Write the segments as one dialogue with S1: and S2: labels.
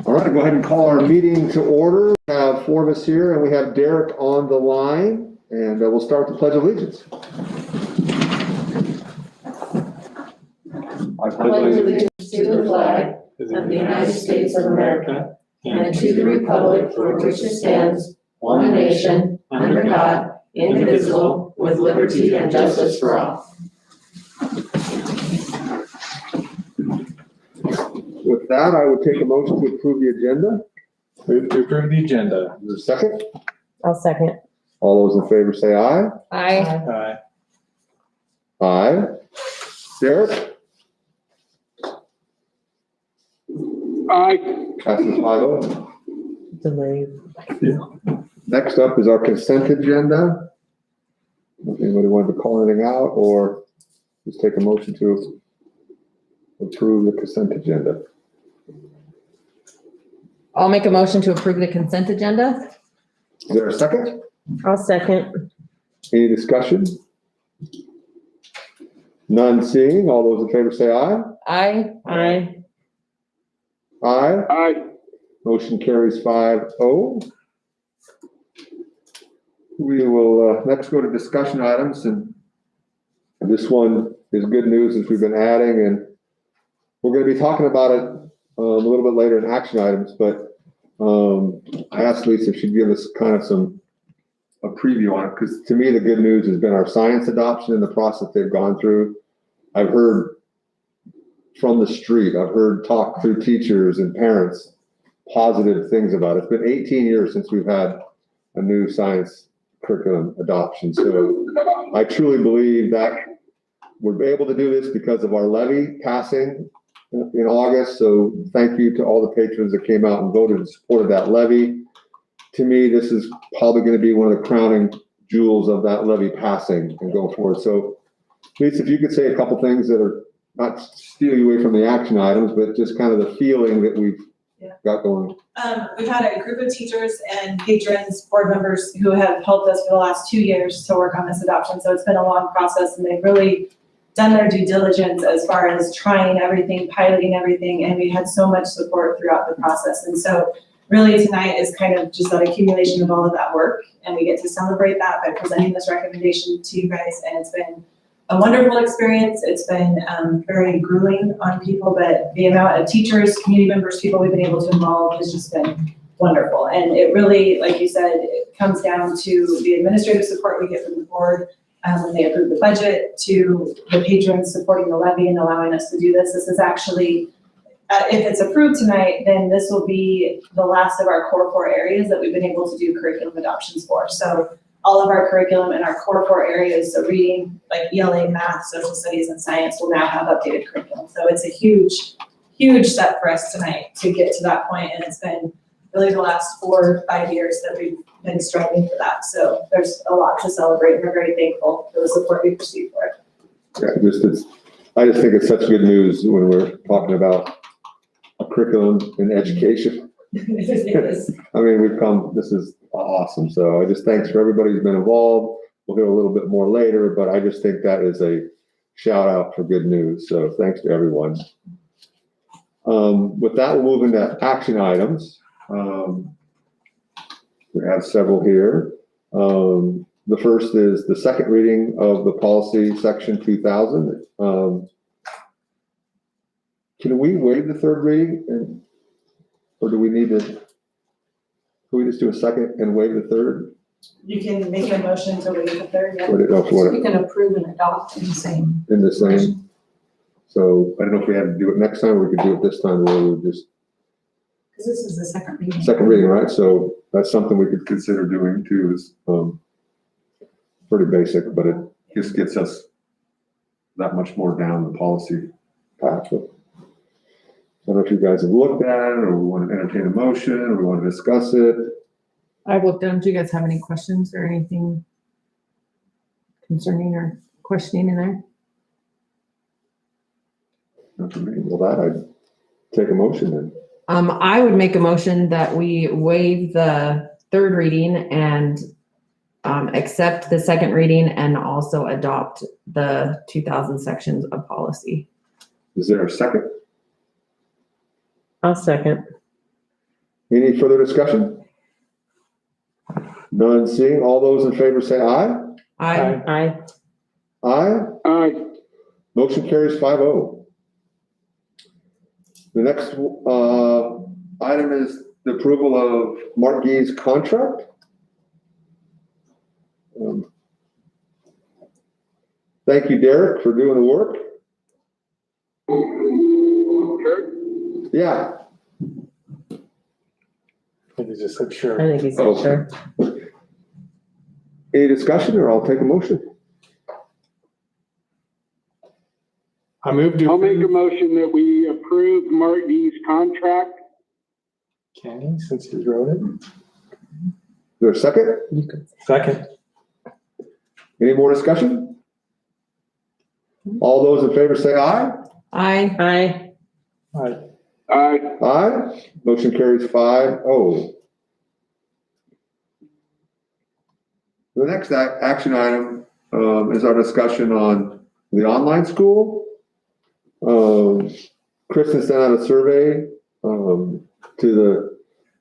S1: All right, go ahead and call our meeting to order. We have 4 of us here, and we have Derek on the line, and we'll start the Pledge of Allegiance.
S2: I pledge allegiance to the flag of the United States of America and to the republic for which it stands, one nation, under God, indivisible, with liberty and justice for all.
S1: With that, I would take a motion to approve the agenda.
S3: Move to approve the agenda.
S1: Is there a second?
S4: I'll second.
S1: All those in favor say aye.
S4: Aye.
S3: Aye.
S1: Aye. Derek?
S5: Aye.
S1: Passes 5-0.
S4: Delayed.
S1: Next up is our consent agenda. If anybody wanted to call anything out or just take a motion to approve the consent agenda.
S4: I'll make a motion to approve the consent agenda.
S1: Is there a second?
S4: I'll second.
S1: Any discussion? None seeing. All those in favor say aye.
S4: Aye. Aye.
S1: Aye.
S5: Aye.
S1: Motion carries 5-0. We will next go to discussion items, and this one is good news as we've been adding, and we're going to be talking about it a little bit later in action items, but I asked Lisa if she'd give us kind of a preview on it, because to me the good news has been our science adoption and the process they've gone through. I've heard from the street, I've heard talk through teachers and parents, positive things about it. It's been 18 years since we've had a new science curriculum adoption. So I truly believe that we're able to do this because of our levy passing in August. So thank you to all the patrons that came out and voted and supported that levy. To me, this is probably going to be one of the crowning jewels of that levy passing and going forward. So Lisa, if you could say a couple things that are not steal you away from the action items, but just kind of the feeling that we've got going.
S6: We've had a group of teachers and patrons, board members who have helped us for the last 2 years to work on this adoption. So it's been a long process, and they've really done their due diligence as far as trying everything, piloting everything, and we had so much support throughout the process. And so really tonight is kind of just an accumulation of all of that work, and we get to celebrate that by presenting this recommendation to you guys. And it's been a wonderful experience. It's been very grueling on people, but the amount of teachers, community members, people we've been able to involve has just been wonderful. And it really, like you said, it comes down to the administrative support we get from the board when they approve the budget, to the patrons supporting the levy and allowing us to do this. This is actually, if it's approved tonight, then this will be the last of our core 4 areas that we've been able to do curriculum adoptions for. So all of our curriculum in our core 4 areas, so reading, like ELA, math, social studies, and science, will now have updated curriculum. So it's a huge, huge step for us tonight to get to that point, and it's been really the last 4 or 5 years that we've been striving for that. So there's a lot to celebrate, and we're very thankful for the support we've received for it.
S1: Yeah, I just think it's such good news when we're talking about a curriculum in education.
S6: It is.
S1: I mean, this is awesome. So I just thanks for everybody who's been involved. We'll hear a little bit more later, but I just think that is a shout out for good news. So thanks to everyone. With that, we'll move into action items. We have several here. The first is the second reading of the policy section 2000. Can we waive the third reading, or do we need to? Can we just do a second and waive the third?
S6: You can make a motion to waive the third, yeah.
S2: We can approve and adopt in the same.
S1: In the same. So I don't know if we had to do it next time, or we could do it this time, where we would just.
S2: Because this is the second reading.
S1: Second reading, right? So that's something we could consider doing too. Is pretty basic, but it just gets us that much more down the policy path. But I don't know if you guys have looked at it, or we want to entertain a motion, or we want to discuss it.
S4: I've looked at them. Do you guys have any questions or anything concerning or questioning in there?
S1: Not for me. Well, that I'd take a motion then.
S4: I would make a motion that we waive the third reading and accept the second reading and also adopt the 2000 sections of policy.
S1: Is there a second?
S4: I'll second.
S1: Any further discussion? None seeing. All those in favor say aye.
S4: Aye.
S1: Aye.
S2: Aye.
S1: Motion carries 5-0. The next item is the approval of Mark Gee's contract. Thank you, Derek, for doing the work. Yeah.
S3: I think he just said
S4: I
S3: sure.
S4: think he said sure.
S1: Any discussion, or I'll take a motion?
S3: I moved to
S2: I'll make a
S3: approve.
S2: motion that we approve Mark D's contract.
S3: Kenny, since he wrote it.
S1: Is there a second?
S3: Second.
S1: Any more discussion? All those in favor say aye.
S4: Aye.
S3: Aye.
S2: Aye.
S1: Aye. Motion carries 5-0. The next action item is our discussion on the online school. Kristen sent out a survey to the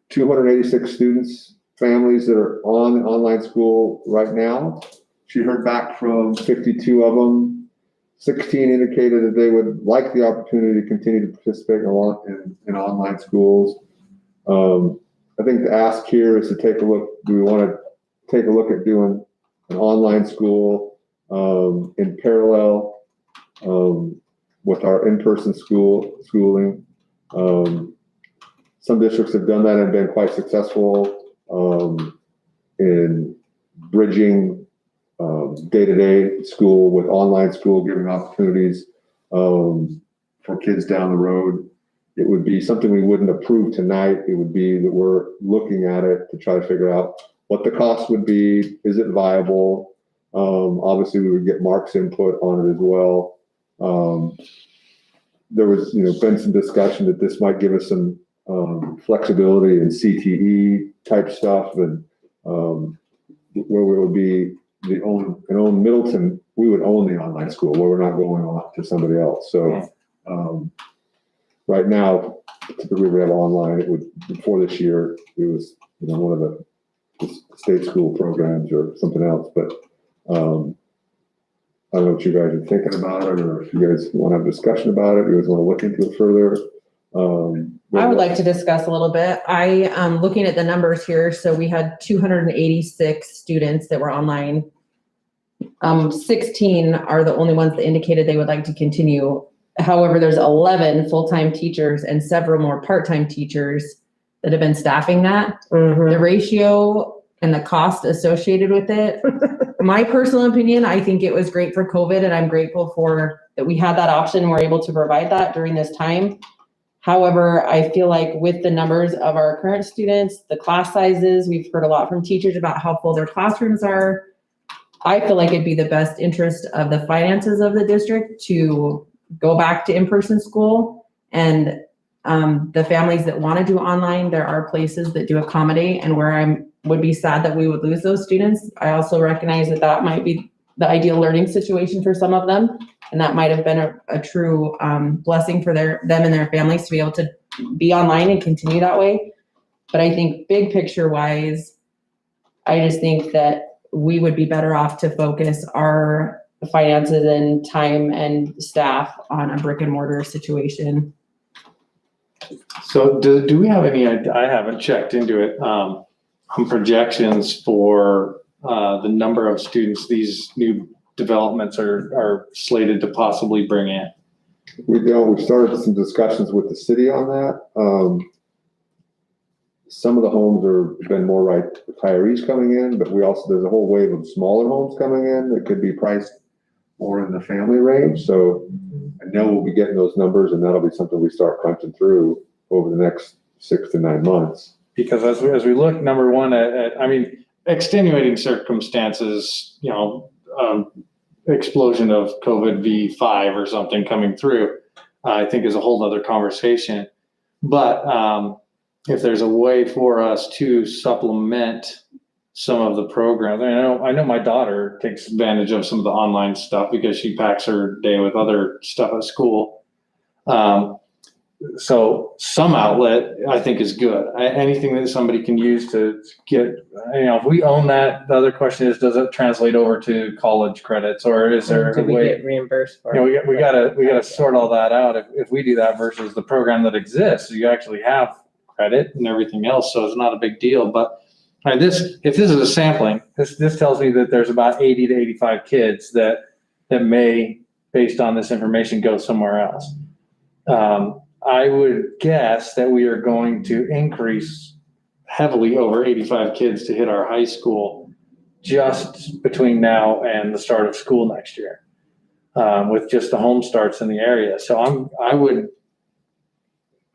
S1: 286 students, families that are on online school right now. She heard back from 52 of them. 16 indicated that they would like the opportunity to continue to participate in online schools. I think the ask here is to take a look. Do we want to take a look at doing an online school in parallel with our in-person schooling? Some districts have done that and been quite successful in bridging day-to-day school with online school, giving opportunities for kids down the road. It would be something we wouldn't approve tonight. It would be that we're looking at it to try to figure out what the cost would be. Is it viable? Obviously, we would get Mark's input on it as well. There was, been some discussion that this might give us some flexibility in CTE type stuff, and where we would be in Middleton, we would own the online school where we're not going on to somebody else. So right now, typically we have online. It would, before this year, it was one of the state school programs or something else. But I don't know what you guys are thinking about it, or if you guys want to have a discussion about it. You guys want to look into it further.
S4: I would like to discuss a little bit. I am looking at the numbers here. So we had 286 students that were online. 16 are the only ones that indicated they would like to continue. However, there's 11 full-time teachers and several more part-time teachers that have been staffing that. The ratio and the cost associated with it, my personal opinion, I think it was great for COVID, and I'm grateful for that we had that option. We're able to provide that during this time. However, I feel like with the numbers of our current students, the class sizes, we've heard a lot from teachers about how full their classrooms are. I feel like it'd be the best interest of the finances of the district to go back to in-person school. And the families that want to do online, there are places that do accommodate, and where I would be sad that we would lose those students. I also recognize that that might be the ideal learning situation for some of them. And that might have been a true blessing for them and their families to be able to be online and continue that way. But I think big picture wise, I just think that we would be better off to focus our finances and time and staff on a brick and mortar situation.
S3: So do we have any, I haven't checked into it, projections for the number of students these new developments are slated to possibly bring in?
S1: We don't. We've started some discussions with the city on that. Some of the homes have been more retirees coming in, but there's a whole wave of smaller homes coming in that could be priced more in the family range. So I know we'll be getting those numbers, and that'll be something we start crunching through over the next 6 to 9 months.
S3: Because as we look, number one, at extenuating circumstances, explosion of COVID V5 or something coming through, I think is a whole other conversation. But if there's a way for us to supplement some of the programs, I know my daughter takes advantage of some of the online stuff because she packs her day with other stuff at school. So some outlet, I think, is good. Anything that somebody can use to get, if we own that, the other question is, does it translate over to college credits, or is there a
S2: Do we
S3: way?
S2: get reimbursed for?
S3: We gotta sort all that out. If we do that versus the program that exists, you actually have credit and everything else, so it's not a big deal. But if this is a sampling, this tells me that there's about 80 to 85 kids that may, based on this information, go somewhere else. I would guess that we are going to increase heavily over 85 kids to hit our high school just between now and the start of school next year, with just the home starts in the area. So I'm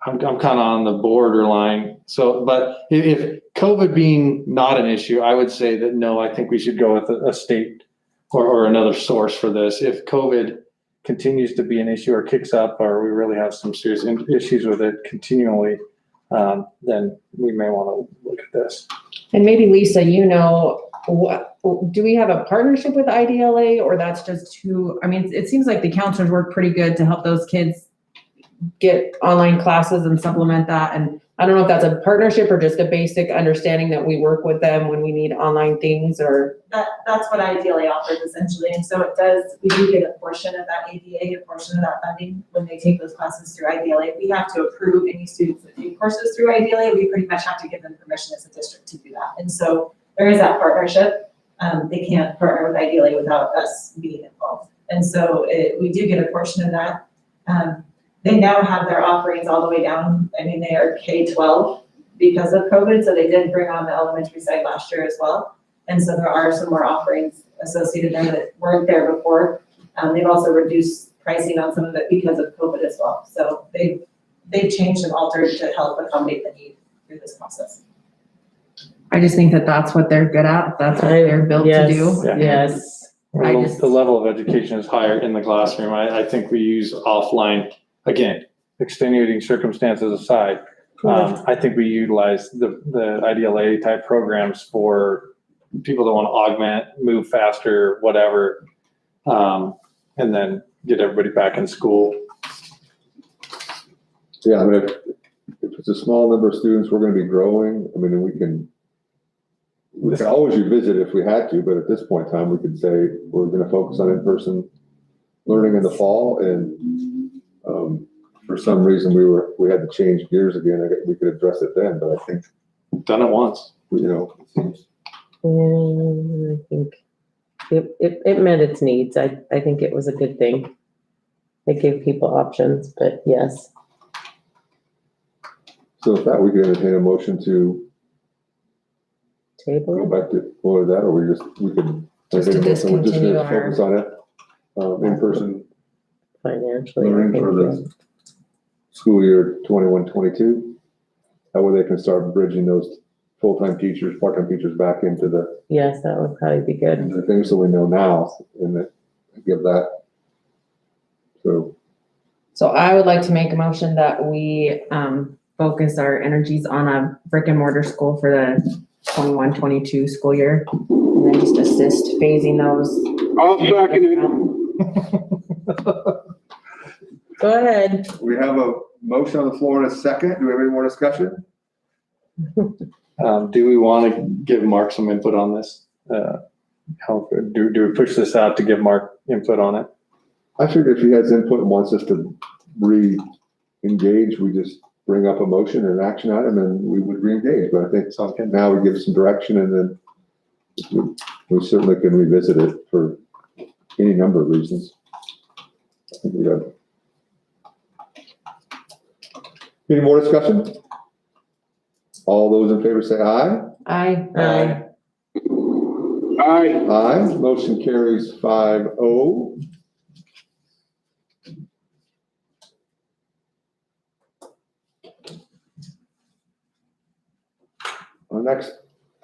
S3: kind of on the borderline. So, but if COVID being not an issue, I would say that no, I think we should go with a state or another source for this. If COVID continues to be an issue or kicks up, or we really have some serious issues with it continually, then we may want to look at this.
S4: And maybe Lisa, what, do we have a partnership with IDLA, or that's just who, I mean, it seems like the counselors work pretty good to help those kids get online classes and supplement that. And I don't know if that's a partnership or just a basic understanding that we work with them when we need online things, or.
S6: That's what IDLA offers essentially, and so we do get a portion of that ADA, a portion of that funding when they take those classes through IDLA. We have to approve any students that take courses through IDLA. We pretty much have to give them permission as a district to do that, and so there is that partnership. They can't partner with IDLA without us being involved, and so we do get a portion of that. They now have their offerings all the way down. I mean, they are K-12 because of COVID, so they did bring on the elementary side last year as well. And so there are some more offerings associated there that weren't there before. They've also reduced pricing on some of it because of COVID as well. So they've changed and altered to help accommodate the need through this process.
S4: I just think that that's what they're good at. That's what they're built to do.
S3: Yeah.
S2: Yes.
S3: The level of education is higher in the classroom. I think we use offline, again, extenuating circumstances aside. I think we utilize the IDLA type programs for people that want to augment, move faster, whatever, and then get everybody back in school.
S1: Yeah, I mean, if it's a small number of students, we're going to be growing. I mean, we can always revisit if we had to, but at this point in time, we could say we're going to focus on in-person learning in the fall, and for some reason we had to change gears again. We could address it then, but I think
S3: Done it once.
S1: it seems.
S2: I think it met its needs. I think it was a good thing. It gave people options, but yes.
S1: So with that, we can entertain a motion to go
S2: Table.
S1: back to that, or we can.
S4: Just to
S1: we're just
S4: discontinue
S1: gonna focus on it, in-person
S2: Financially, I
S1: learning
S2: think,
S1: for the school year 21-22. That way they can start bridging those full-time teachers, part-time teachers back into the
S2: yes, that would probably be good.
S1: things that we know now, and that give that.
S4: So I would like to make a motion that we focus our energies on a brick and mortar school for the 21-22 school year. And then just assist phasing those.
S5: I'll second it.
S2: Go ahead.
S1: We have a motion on the floor and a second. Do we have any more discussion?
S3: Do we want to give Mark some input on this? Do we push this out to give Mark input on it?
S1: I figured if he has input and wants us to re-engage, we just bring up a motion and an action item and we would re-engage. But I think now we give some direction, and then we certainly can revisit it for any number of reasons. I think we got. Any more discussion? All those in favor say aye.
S4: Aye.
S2: Aye.
S5: Aye.
S1: Aye. Motion carries 5-0. Our next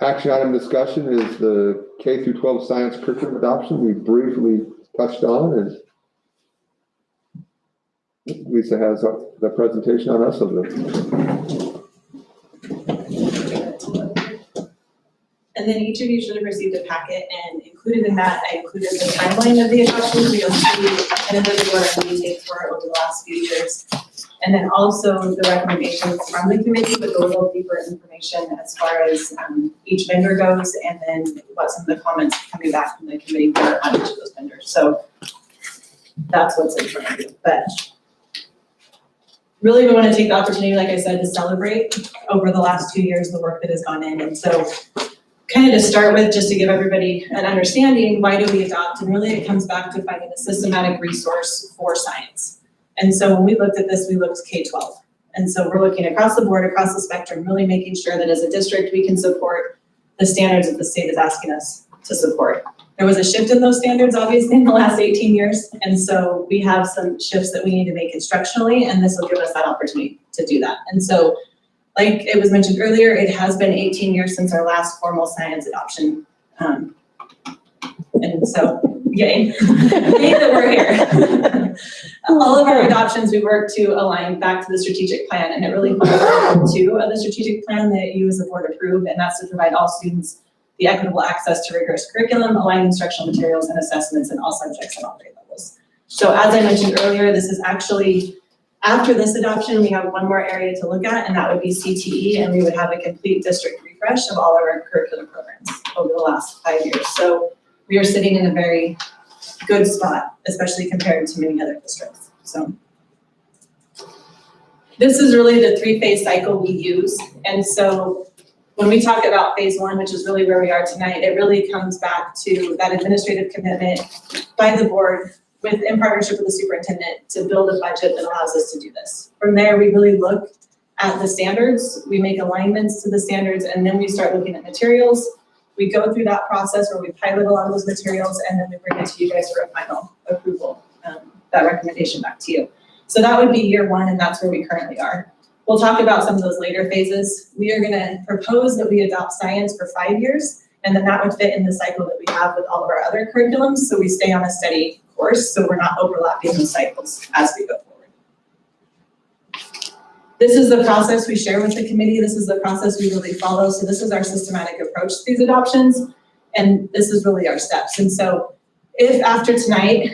S1: action item discussion is the K through 12 science curriculum adoption. We briefly touched on, and Lisa has the presentation on us of the.
S6: And then each of you should have received a packet, and included in that, I included the timeline of the adoption, so you'll see kind of what our meeting dates were over the last few years. And then also the recommendations from the committee with a little deeper information as far as each vendor goes, and then what some of the comments coming back from the committee were on each of those vendors. So that's what's in front of you. But really, we want to take the opportunity, like I said, to celebrate over the last 2 years the work that has gone in. And so kind of to start with, just to give everybody an understanding, why do we adopt? And really it comes back to finding a systematic resource for science. And so when we looked at this, we looked K-12. And so we're looking across the board, across the spectrum, really making sure that as a district, we can support the standards that the state is asking us to support. There was a shift in those standards, obviously, in the last 18 years. And so we have some shifts that we need to make instructionally, and this will give us that opportunity to do that. And so, like it was mentioned earlier, it has been 18 years since our last formal science adoption. And so, yay, yay that we're here. All of our adoptions, we work to align back to the strategic plan, and it really falls on two of the strategic plan that you as the board approve, and that's to provide all students the equitable access to rigorous curriculum, aligned instructional materials and assessments in all subjects and all grade levels. So as I mentioned earlier, this is actually, after this adoption, we have one more area to look at, and that would be CTE, and we would have a complete district refresh of all of our curriculum programs over the last 5 years. So we are sitting in a very good spot, especially compared to many other districts. So this is really the 3-phase cycle we use. And so when we talk about phase 1, which is really where we are tonight, it really comes back to that administrative commitment by the board in partnership with the superintendent to build a budget that allows us to do this. From there, we really look at the standards, we make alignments to the standards, and then we start looking at materials. We go through that process where we pilot a lot of those materials, and then we bring it to you guys for a final approval, that recommendation back to you. So that would be year 1, and that's where we currently are. We'll talk about some of those later phases. We are gonna propose that we adopt science for 5 years, and then that would fit in the cycle that we have with all of our other curriculums, so we stay on a steady course, so we're not overlapping those cycles as we go forward. This is the process we share with the committee. This is the process we really follow. So this is our systematic approach to these adoptions, and this is really our steps. And so if after tonight,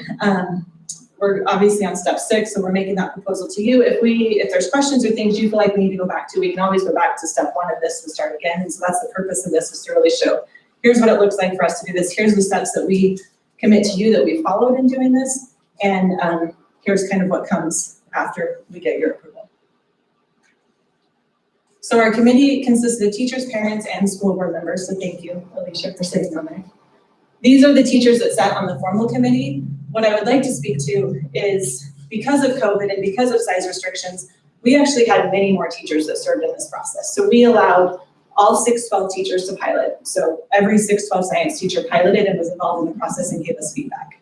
S6: we're obviously on step 6, so we're making that proposal to you. If there's questions or things you feel like we need to go back to, we can always go back to step 1 of this and start again. And so that's the purpose of this, is to really show, here's what it looks like for us to do this. Here's the steps that we commit to you that we followed in doing this. And here's kind of what comes after we get your approval. So our committee consists of teachers, parents, and school board members. So thank you, Alicia, for sitting on there. These are the teachers that sat on the formal committee. What I would like to speak to is, because of COVID and because of size restrictions, we actually had many more teachers that served in this process. So we allowed all 612 teachers to pilot. So every 612 science teacher piloted and was involved in the process and gave us feedback.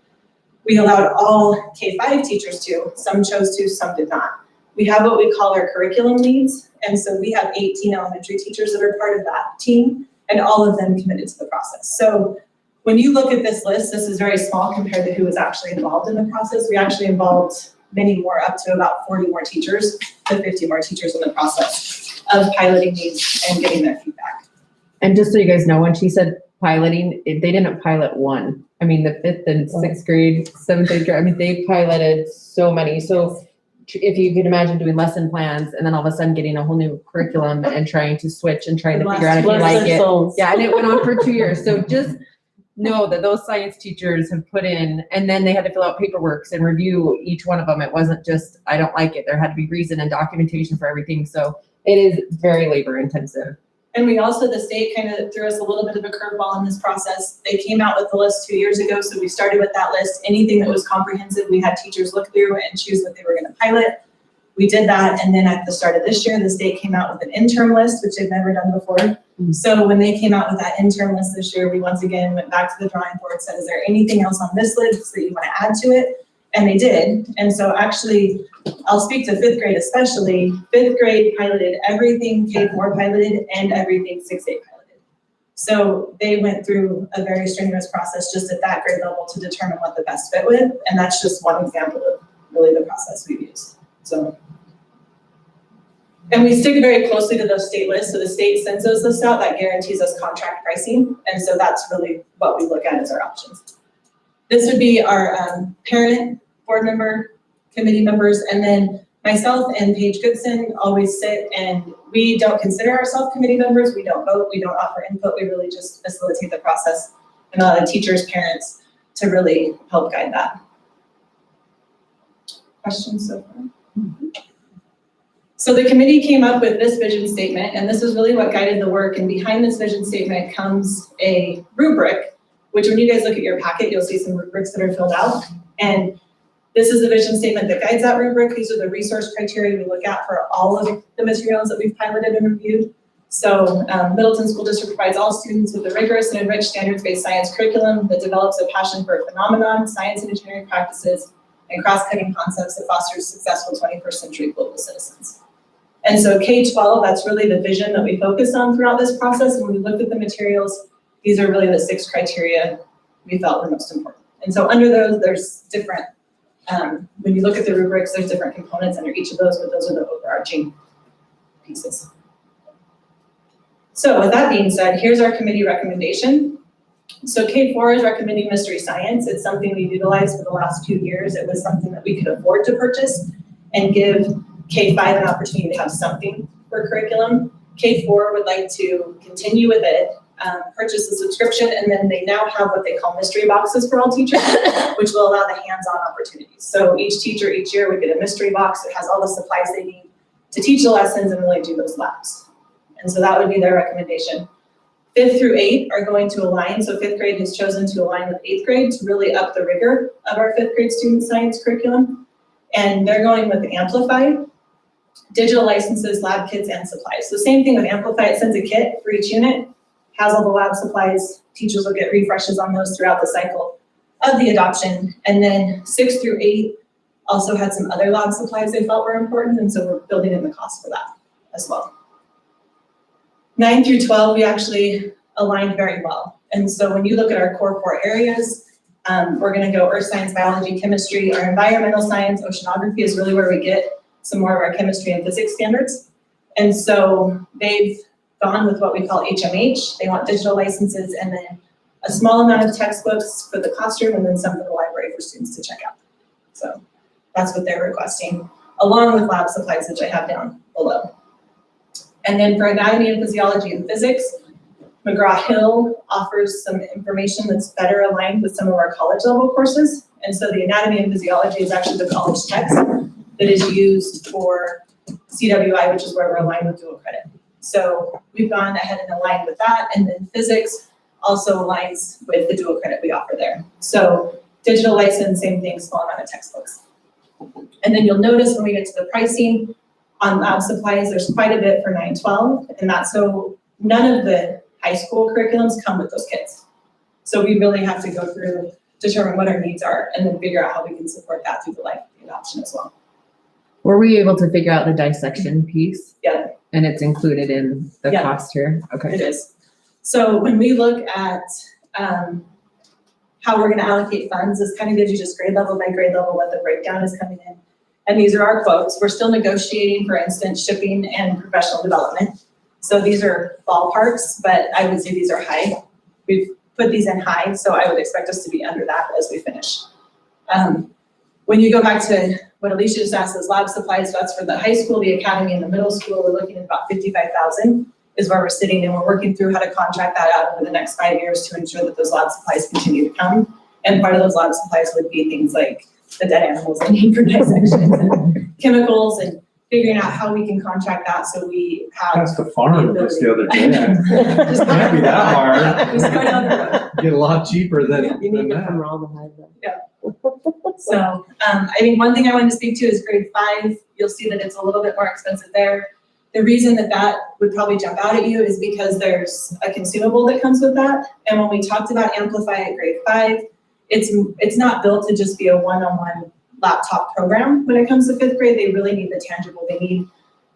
S6: We allowed all K-5 teachers to, some chose to, some did not. We have what we call our curriculum leads. And so we have 18 elementary teachers that are part of that team, and all of them committed to the process. So when you look at this list, this is very small compared to who was actually involved in the process. We actually involved many more, up to about 40 more teachers, to 50 more teachers in the process of piloting these and getting their feedback.
S4: And just so you guys know, when she said piloting, they didn't pilot one. I mean, the 5th and 6th grade, 7th, 8th grade, I mean, they piloted so many. So if you could imagine doing lesson plans and then all of a sudden getting a whole new curriculum and trying to switch and trying to figure out if you like it. Yeah, and it went on for 2 years. So just know that those science teachers have put in, and then they had to fill out paperwork and review each one of them. It wasn't just, I don't like it. There had to be reason and documentation for everything. So it is very labor intensive.
S6: And we also, the state kind of threw us a little bit of a curveball in this process. They came out with the list 2 years ago, so we started with that list. Anything that was comprehensive, we had teachers look through and choose what they were going to pilot. We did that, and then at the start of this year, the state came out with an interim list, which they've never done before. Mm-hmm. So when they came out with that interim list this year, we once again went back to the drawing board and said, is there anything else on this list that you want to add to it? And they did. And so actually, I'll speak to 5th grade especially. 5th grade piloted everything, K-4 piloted, and everything 6-8 piloted. So they went through a very strenuous process just at that grade level to determine what the best fit with. And that's just one example of really the process we've used. So, and we stick very closely to those state lists. So the state sends those lists out, that guarantees us contract pricing. And so that's really what we look at as our options. This would be our parent, board member, committee members, and then Myself and Paige Goodson always sit, and we don't consider ourselves committee members. We don't vote, we don't offer input, we really just facilitate the process and allow the teachers, parents to really help guide that. Questions so far? So the committee came up with this vision statement, and this is really what guided the work. And behind this vision statement comes a rubric, which when you guys look at your packet, you'll see some rubrics that are filled out. And this is the vision statement that guides that rubric. These are the resource criteria we look at for all of the materials that we've piloted and reviewed. So Middleton School District provides all students with a rigorous and enriched standards-based science curriculum that develops a passion for phenomenon, science and engineering practices, and cross-cutting concepts that fosters successful 21st century global citizens. And so K-12, that's really the vision that we focused on throughout this process. And when we looked at the materials, these are really the 6 criteria we felt were most important. And so under those, there's different, when you look at the rubrics, there's different components under each of those, but those are the overarching pieces. So with that being said, here's our committee recommendation. So K4 is recommending mystery science. It's something we've utilized for the last few years. It was something that we could afford to purchase and give K5 an opportunity to have something for curriculum. K4 would like to continue with it, purchase the subscription, and then they now have what they call mystery boxes for all teachers, which will allow the hands-on opportunities. So each teacher each year would get a mystery box that has all the supplies they need to teach the lessons and really do those labs. And so that would be their recommendation. 5th through 8th are going to align. So 5th grade has chosen to align with 8th grade to really up the rigor of our 5th grade student science curriculum. And they're going with Amplify, digital licenses, lab kits, and supplies. So same thing with Amplify, it sends a kit for each unit, has all the lab supplies. Teachers will get refreshes on those throughout the cycle of the adoption. And then 6 through 8 also had some other lab supplies they felt were important, and so we're building in the cost for that as well. 9 through 12, we actually aligned very well. And so when you look at our core 4 areas, we're gonna go earth science, biology, chemistry. Our environmental science, oceanography is really where we get some more of our chemistry and physics standards. And so they've gone with what we call HMH. They want digital licenses and then a small amount of textbooks for the classroom and then some for the library for students to check out. So that's what they're requesting, along with lab supplies, which I have down below. And then for anatomy and physiology and physics, McGraw-Hill offers some information that's better aligned with some of our college level courses. And so the anatomy and physiology is actually the college text that is used for CWI, which is where we're aligned with dual credit. So we've gone ahead and aligned with that. And then physics also aligns with the dual credit we offer there. So digital license, same thing, small amount of textbooks. And then you'll notice when we get to the pricing on lab supplies, there's quite a bit for 9-12, and that's so none of the high school curriculums come with those kits. So we really have to go through, determine what our needs are, and then figure out how we can support that through the life of the adoption as well.
S4: Were we able to figure out the dissection piece?
S6: Yeah.
S4: And it's included in the
S6: Yeah.
S4: cost here? Okay.
S6: It is. So when we look at how we're gonna allocate funds, this kind of gives you just grade level by grade level what the breakdown is coming in. And these are our quotes. We're still negotiating, for instance, shipping and professional development. So these are ballparks, but I would say these are high. We've put these in high, so I would expect us to be under that as we finish. When you go back to what Alicia just asked, those lab supplies, that's for the high school, the academy, and the middle school, we're looking at about 55,000 is where we're sitting, and we're working through how to contract that out over the next 5 years to ensure that those lab supplies continue to come. And part of those lab supplies would be things like the dead animals they need for dissections and chemicals, and figuring out how we can contract that so we have.
S3: That's the farm just the other day.
S6: Just
S3: Can't be that hard.
S6: Just go down the road.
S3: Get a lot cheaper than that.
S6: So I think one thing I wanted to speak to is grade 5. You'll see that it's a little bit more expensive there. The reason that that would probably jump out at you is because there's a consumable that comes with that. And when we talked about Amplify at grade 5, it's not built to just be a one-on-one laptop program. When it comes to 5th grade, they really need the tangible. They need,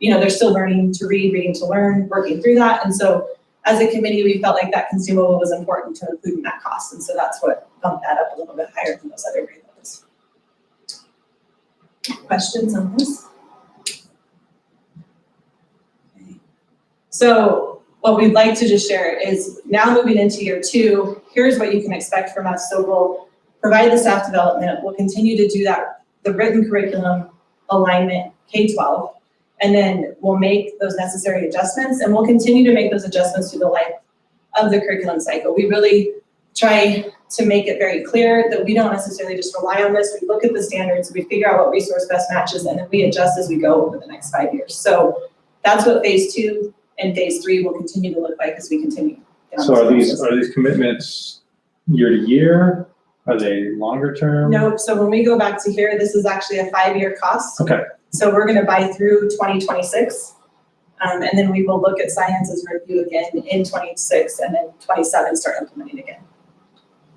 S6: they're still learning to read, reading to learn, working through that. And so as a committee, we felt like that consumable was important to include in that cost. And so that's what bumped that up a little bit higher than those other grade levels. Questions on this? Okay. So what we'd like to just share is now moving into year 2, here's what you can expect from us. So we'll provide the staff development. We'll continue to do that, the written curriculum alignment, K-12. And then we'll make those necessary adjustments, and we'll continue to make those adjustments through the life of the curriculum cycle. We really try to make it very clear that we don't necessarily just rely on this. We look at the standards, we figure out what resource best matches, and then we adjust as we go over the next 5 years. So that's what phase 2 and phase 3 will continue to look like as we continue.
S3: So are these commitments year to year? Are they longer term?
S6: No, so when we go back to here, this is actually a 5-year cost.
S3: Okay.
S6: So we're gonna buy through 2026. And then we will look at science's review again in 26, and then 27 start implementing again.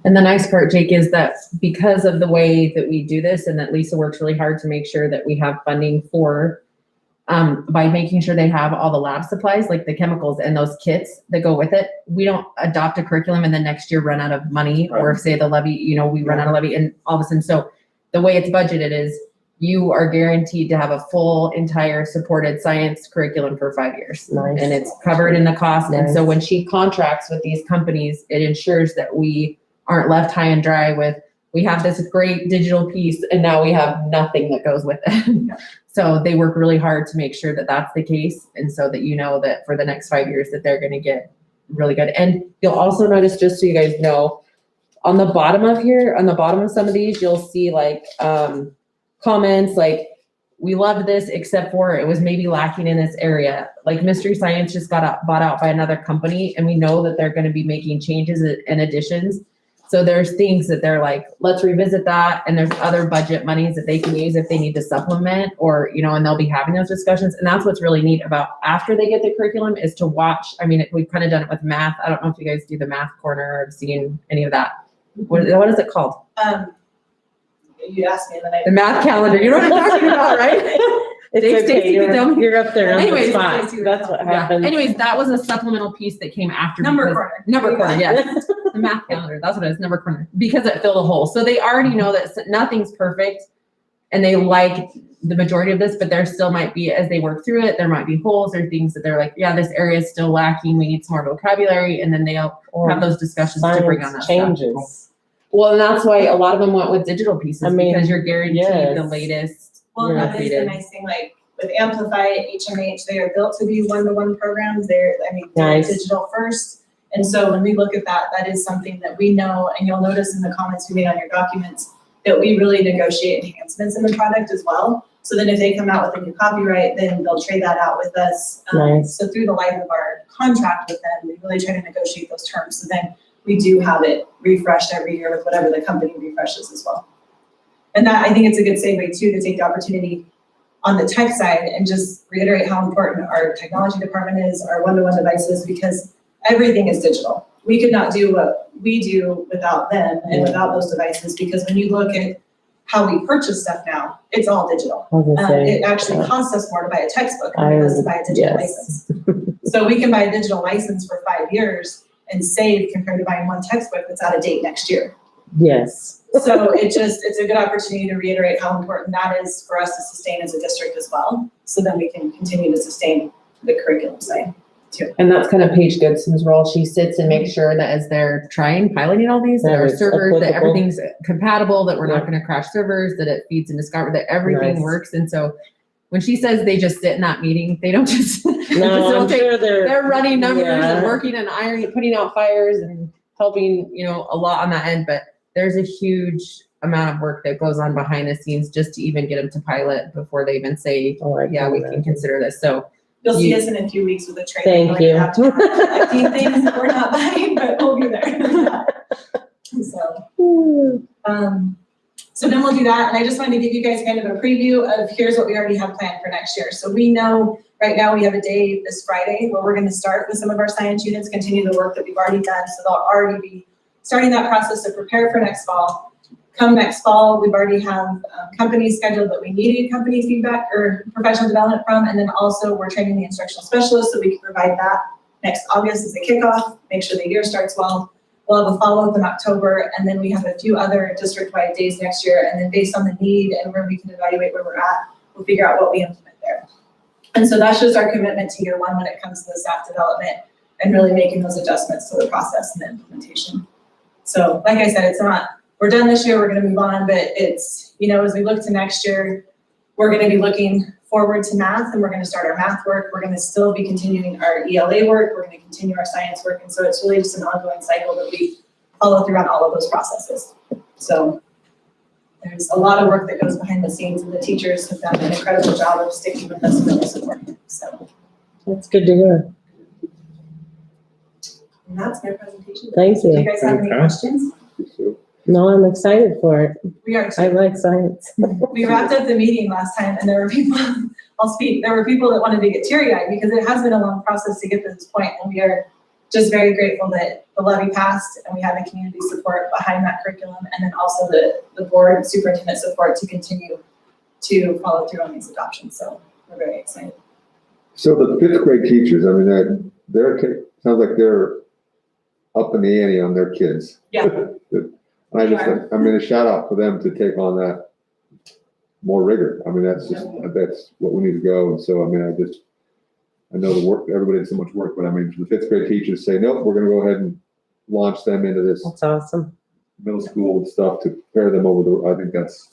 S4: And the nice part, Jake, is that because of the way that we do this and that Lisa works really hard to make sure that we have funding for, by making sure they have all the lab supplies, like the chemicals and those kits that go with it, we don't adopt a curriculum and then next year run out of money, or if say the levy, we run out of levy and all of a sudden. So the way it's budgeted is you are guaranteed to have a full, entire supported science curriculum for 5 years.
S2: Nice.
S4: And it's covered in the cost. And so
S2: Nice.
S4: when she contracts with these companies, it ensures that we aren't left high and dry with, we have this great digital piece and now we have nothing that goes with it. So they work really hard to make sure that that's the case. And so that that for the next 5 years that they're going to get really good. And you'll also notice, just so you guys know, on the bottom of here, on the bottom of some of these, you'll see like comments like, we loved this except for it was maybe lacking in this area. Like Mystery Science just got bought out by another company, and we know that they're going to be making changes and additions. So there's things that they're like, let's revisit that. And there's other budget monies that they can use if they need to supplement, or, and they'll be having those discussions. And that's what's really neat about after they get the curriculum is to watch. I mean, we've kind of done it with math. I don't know if you guys do the math corner or have seen any of that. What is it called?
S6: You asked me, and then
S4: The math calendar. You know what I'm talking about, right?
S2: It's okay, you're up there on the
S4: Anyways,
S2: spot. That's what happens.
S4: Anyways, that was a supplemental piece that came after.
S6: Number
S4: because-
S6: corner.
S4: Number corner, yes. The math calendar, that's what it is, number corner. Because it filled a hole. So they already know that nothing's perfect and they like the majority of this, but there still might be, as they work through it, there might be holes or things that they're like, yeah, this area is still lacking. We need some more vocabulary. And then they'll have those discussions to bring on that stuff.
S2: Changes.
S4: Well, and that's why a lot of them went with digital pieces because you're guaranteed
S2: yes.
S4: the latest.
S6: Well,
S4: You're
S6: that is the
S4: updated.
S6: nice thing, like with Amplify, HMH, they are built to be one-to-one programs. They're
S2: Nice.
S6: digital first. And so when we look at that, that is something that we know, and you'll notice in the comments we made on your documents, that we really negotiate enhancements in the product as well. So then if they come out with a new copyright, then they'll trade that out with us.
S2: Nice.
S6: So through the life of our contract with them, we really try to negotiate those terms. So then we do have it refreshed every year with whatever the company refreshes as well. And that, I think it's a good segue too, to take the opportunity on the tech side and just reiterate how important our technology department is, our one-to-one devices, because everything is digital. We could not do what we do without them and without those devices, because when you look at how we purchase stuff now, it's all digital. It actually costs us more to buy a textbook than it does to buy a digital license. So we can buy a digital license for 5 years and save compared to buying one textbook that's out of date next year.
S2: Yes.
S6: So it's a good opportunity to reiterate how important that is for us to sustain as a district as well. So then we can continue to sustain the curriculum side too.
S4: And that's kind of Paige Goodson's role. She sits and makes sure that as they're piloting all these, that
S2: That
S4: our
S2: it's
S4: servers, that
S2: applicable.
S4: everything's compatible, that we're not
S2: Yeah.
S4: going to crash servers, that it feeds into Discover, that everything
S2: Nice.
S4: works. And so when she says they just sit in that meeting, they don't just,
S2: No, I'm
S4: facilitate.
S2: sure
S4: They're running numbers
S2: Yeah.
S4: and working and ironing, putting out fires and helping, a lot on that end. But there's a huge amount of work that goes on behind the scenes just to even get them to pilot before they even say, yeah, we can consider this. So
S6: You'll see
S4: You-
S6: us in a few weeks with a training.
S2: Thank
S6: We're
S2: you.
S6: gonna have to have 15 things that we're not buying, but we'll be there. So then we'll do that. And I just wanted to give you guys kind of a preview of here's what we already have planned for next year. So we know right now we have a day this Friday where we're going to start with some of our science units, continue the work that we've already done. So they'll already be starting that process to prepare for next fall. Come next fall, we've already have companies scheduled that we need company feedback or professional development from. And then also we're training the instructional specialists so we can provide that next August as a kickoff, make sure the year starts well. We'll have a follow-up in October, and then we have a few other district-wide days next year. And then based on the need and where we can evaluate where we're at, we'll figure out what we implement there. And so that's just our commitment to year one when it comes to the staff development and really making those adjustments to the process and the implementation. So like I said, it's not, we're done this year, we're gonna move on, but it's, as we look to next year, we're gonna be looking forward to math, and we're gonna start our math work. We're gonna still be continuing our ELA work. We're gonna continue our science work. And so it's really just an ongoing cycle that we follow through on all of those processes. So there's a lot of work that goes behind the scenes, and the teachers have done an incredible job of sticking with us and really supporting it. So,
S2: That's good to hear.
S6: and that's my presentation.
S2: Thank
S6: Do you
S2: you.
S6: guys have any questions?
S2: No, I'm excited for it.
S6: We are.
S2: I like science.
S6: We wrapped up the meeting last time, and there were people, I'll speak, there were people that wanted to get teary-eyed because it has been a long process to get to this point, and we are just very grateful that the levy passed and we have the community support behind that curriculum, and then also the board superintendent support to continue to follow through on these adoptions. So we're very excited.
S1: So the fifth grade teachers, I mean, sounds like they're up in the ante on their kids.
S6: Yeah.
S1: I mean, a shout out for them to take on that more rigor. I mean, that's what we need to go. And so, I mean, I know the work, everybody did so much work, but I mean, for the fifth grade teachers say, nope, we're gonna go ahead and launch them into this
S2: That's awesome.
S1: middle school stuff to prepare them I think that's.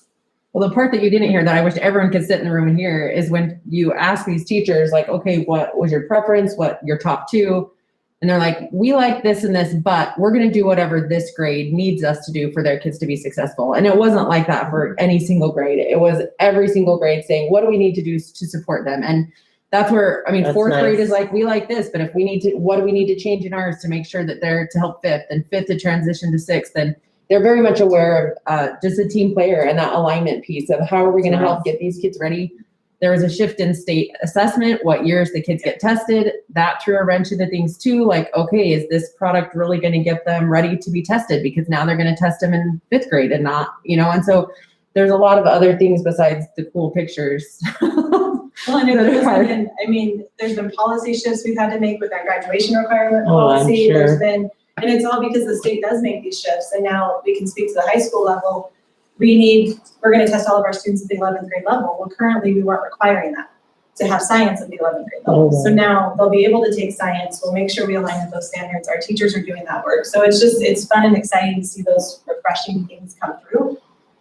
S4: Well, the part that you didn't hear that I wish everyone could sit in the room and hear is when you ask these teachers, like, okay, what was your preference? What your top two? And they're like, we like this and this, but we're going to do whatever this grade needs us to do for their kids to be successful. And it wasn't like that for any single grade. It was every single grade saying, what do we need to do to support them? And that's where, I mean,
S2: That's
S4: fourth
S2: nice.
S4: grade is like, we like this, but if we need to, what do we need to change in ours to make sure that they're to help fifth, and fifth to transition to sixth? And they're very much aware of just a team player and that alignment piece of how are we going to help get these kids ready. There was a shift in state assessment, what years the kids get tested. That threw a wrench into things too. Like, okay, is this product really going to get them ready to be tested? Because now they're going to test them in fifth grade and not, and so there's a lot of other things besides the cool pictures.
S6: Well, and I mean, there's been policy shifts we've had to make with our graduation requirement policy.
S2: I'm sure.
S6: There's been, and it's all because the state does make these shifts, and now we can speak to the high school level. We're gonna test all of our students at the 11th grade level. Well, currently we weren't requiring that to have science at the 11th grade level.
S2: Oh, wow.
S6: So now they'll be able to take science. We'll make sure we align with those standards. Our teachers are doing that work. So it's fun and exciting to see those refreshing things come through,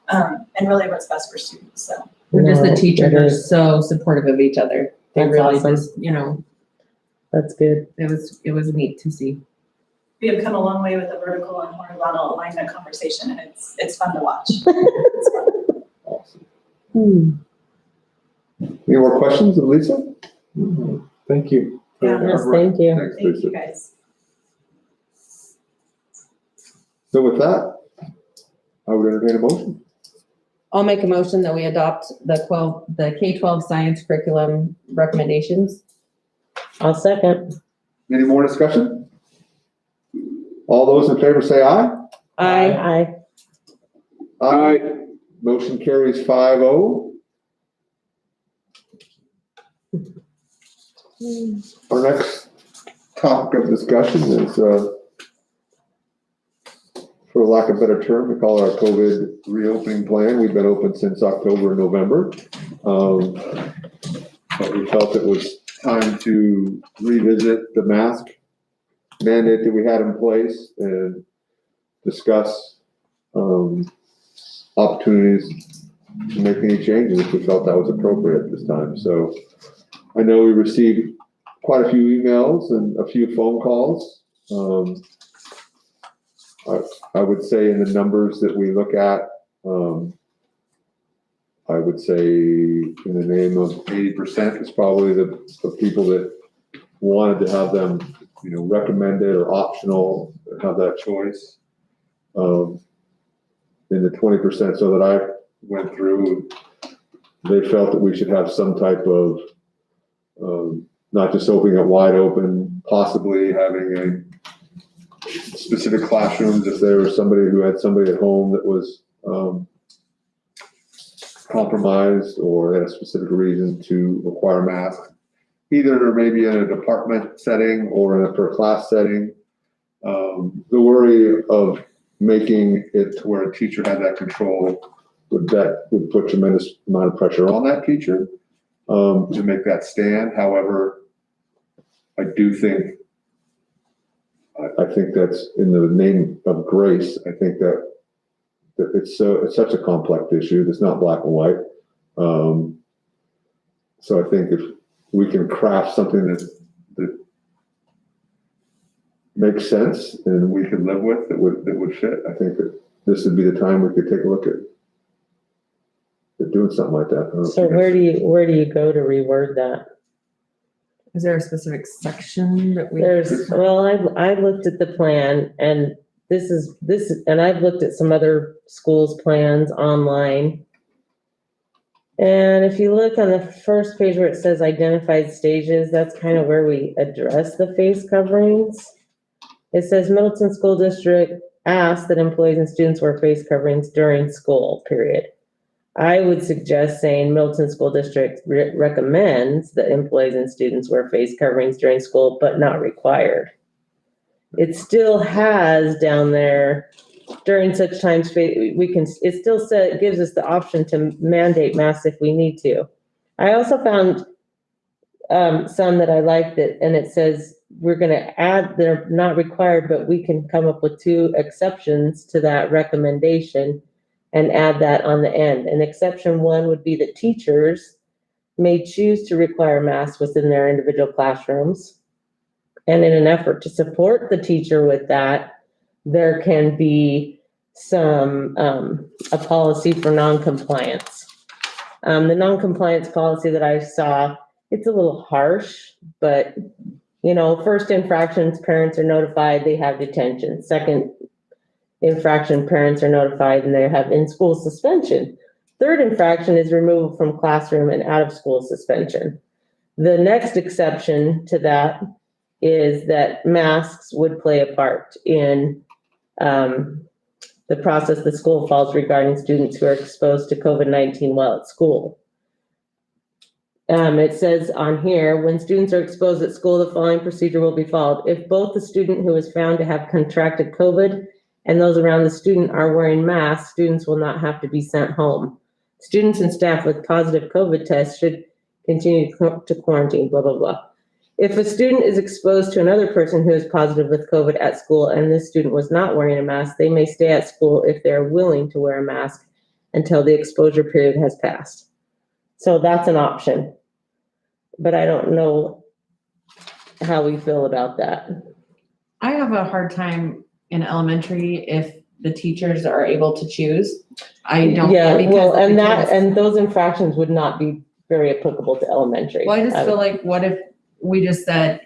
S6: and really what's best for students, so.
S4: Just the
S2: No,
S4: teachers
S2: it
S4: are
S2: is.
S4: so supportive of each other. They
S2: That's
S4: really
S2: awesome.
S4: just,
S2: That's good.
S4: it was neat to see.
S6: We have come a long way with the vertical and horizontal alignment conversation, and it's fun to watch.
S1: Awesome.
S2: Hmm.
S1: Any more questions of Lisa?
S3: Thank you.
S6: Yeah.
S2: Yes, thank you.
S1: Thanks,
S6: Thank
S1: Lisa.
S6: you, guys.
S1: So with that, I would entertain a motion.
S4: I'll make a motion that we adopt the K-12 science curriculum recommendations.
S2: I'll second.
S1: Any more discussion? All those in favor say aye.
S2: Aye.
S5: Aye.
S1: Motion carries 5-0. Our next topic of discussion is, for lack of a better term, we call it our COVID reopening plan. We've been open since October and November. But we felt it was time to revisit the mask mandate that we had in place and discuss opportunities to make any changes if we felt that was appropriate at this time. So I know we received quite a few emails and a few phone calls. I would say in the numbers that we look at, I would say in the name of 80% is probably the people that wanted to have them, recommended or optional, have that choice. In the 20% so that I went through, they felt that we should have some type of, not just opening it wide open, possibly having a specific classrooms if there was somebody who had somebody at home that was compromised or had a specific reason to require masks, either maybe in a department setting or in a per class setting. The worry of making it to where a teacher had that control would put tremendous amount of pressure on that teacher to make that stand. However, I do think, I think that's in the name of grace. I think that it's such a complex issue. It's not black and white. So I think if we can craft something that makes sense and we can live with, that would fit, I think that this would be the time we could take a look at doing something like that. I don't know if
S2: So
S1: you guys-
S2: where do you go to reword that?
S4: Is there a specific section that we?
S2: Well, I've looked at the plan and and I've looked at some other schools' plans online. And if you look on the first page where it says identified stages, that's kind of where we address the face coverings. It says Middleton School District asks that employees and students wear face coverings during school, period. I would suggest saying Middleton School District recommends that employees and students wear face coverings during school, but not required. It still has down there during such times, it still gives us the option to mandate masks if we need to. I also found some that I liked it, and it says we're gonna add, they're not required, but we can come up with 2 exceptions to that recommendation and add that on the end. And exception 1 would be that teachers may choose to require masks within their individual classrooms. And in an effort to support the teacher with that, there can be some, a policy for noncompliance. The noncompliance policy that I saw, it's a little harsh, but, first infractions, parents are notified, they have detention. Second infraction, parents are notified and they have in-school suspension. Third infraction is removal from classroom and out-of-school suspension. The next exception to that is that masks would play a part in the process the school follows regarding students who are exposed to COVID-19 while at school. It says on here, when students are exposed at school, the following procedure will be followed. If both the student who is found to have contracted COVID and those around the student are wearing masks, students will not have to be sent home. Students and staff with positive COVID tests should continue to quarantine, blah, blah, blah. If a student is exposed to another person who is positive with COVID at school and this student was not wearing a mask, they may stay at school if they are willing to wear a mask until the exposure period has passed. So that's an option. But I don't know how we feel about that.
S4: I have a hard time in elementary if the teachers are able to choose. I don't.
S2: Yeah,
S4: because
S2: well,
S4: if the kids-
S2: and those infractions would not be very applicable to elementary.
S4: Well, I just feel like, what if we just said,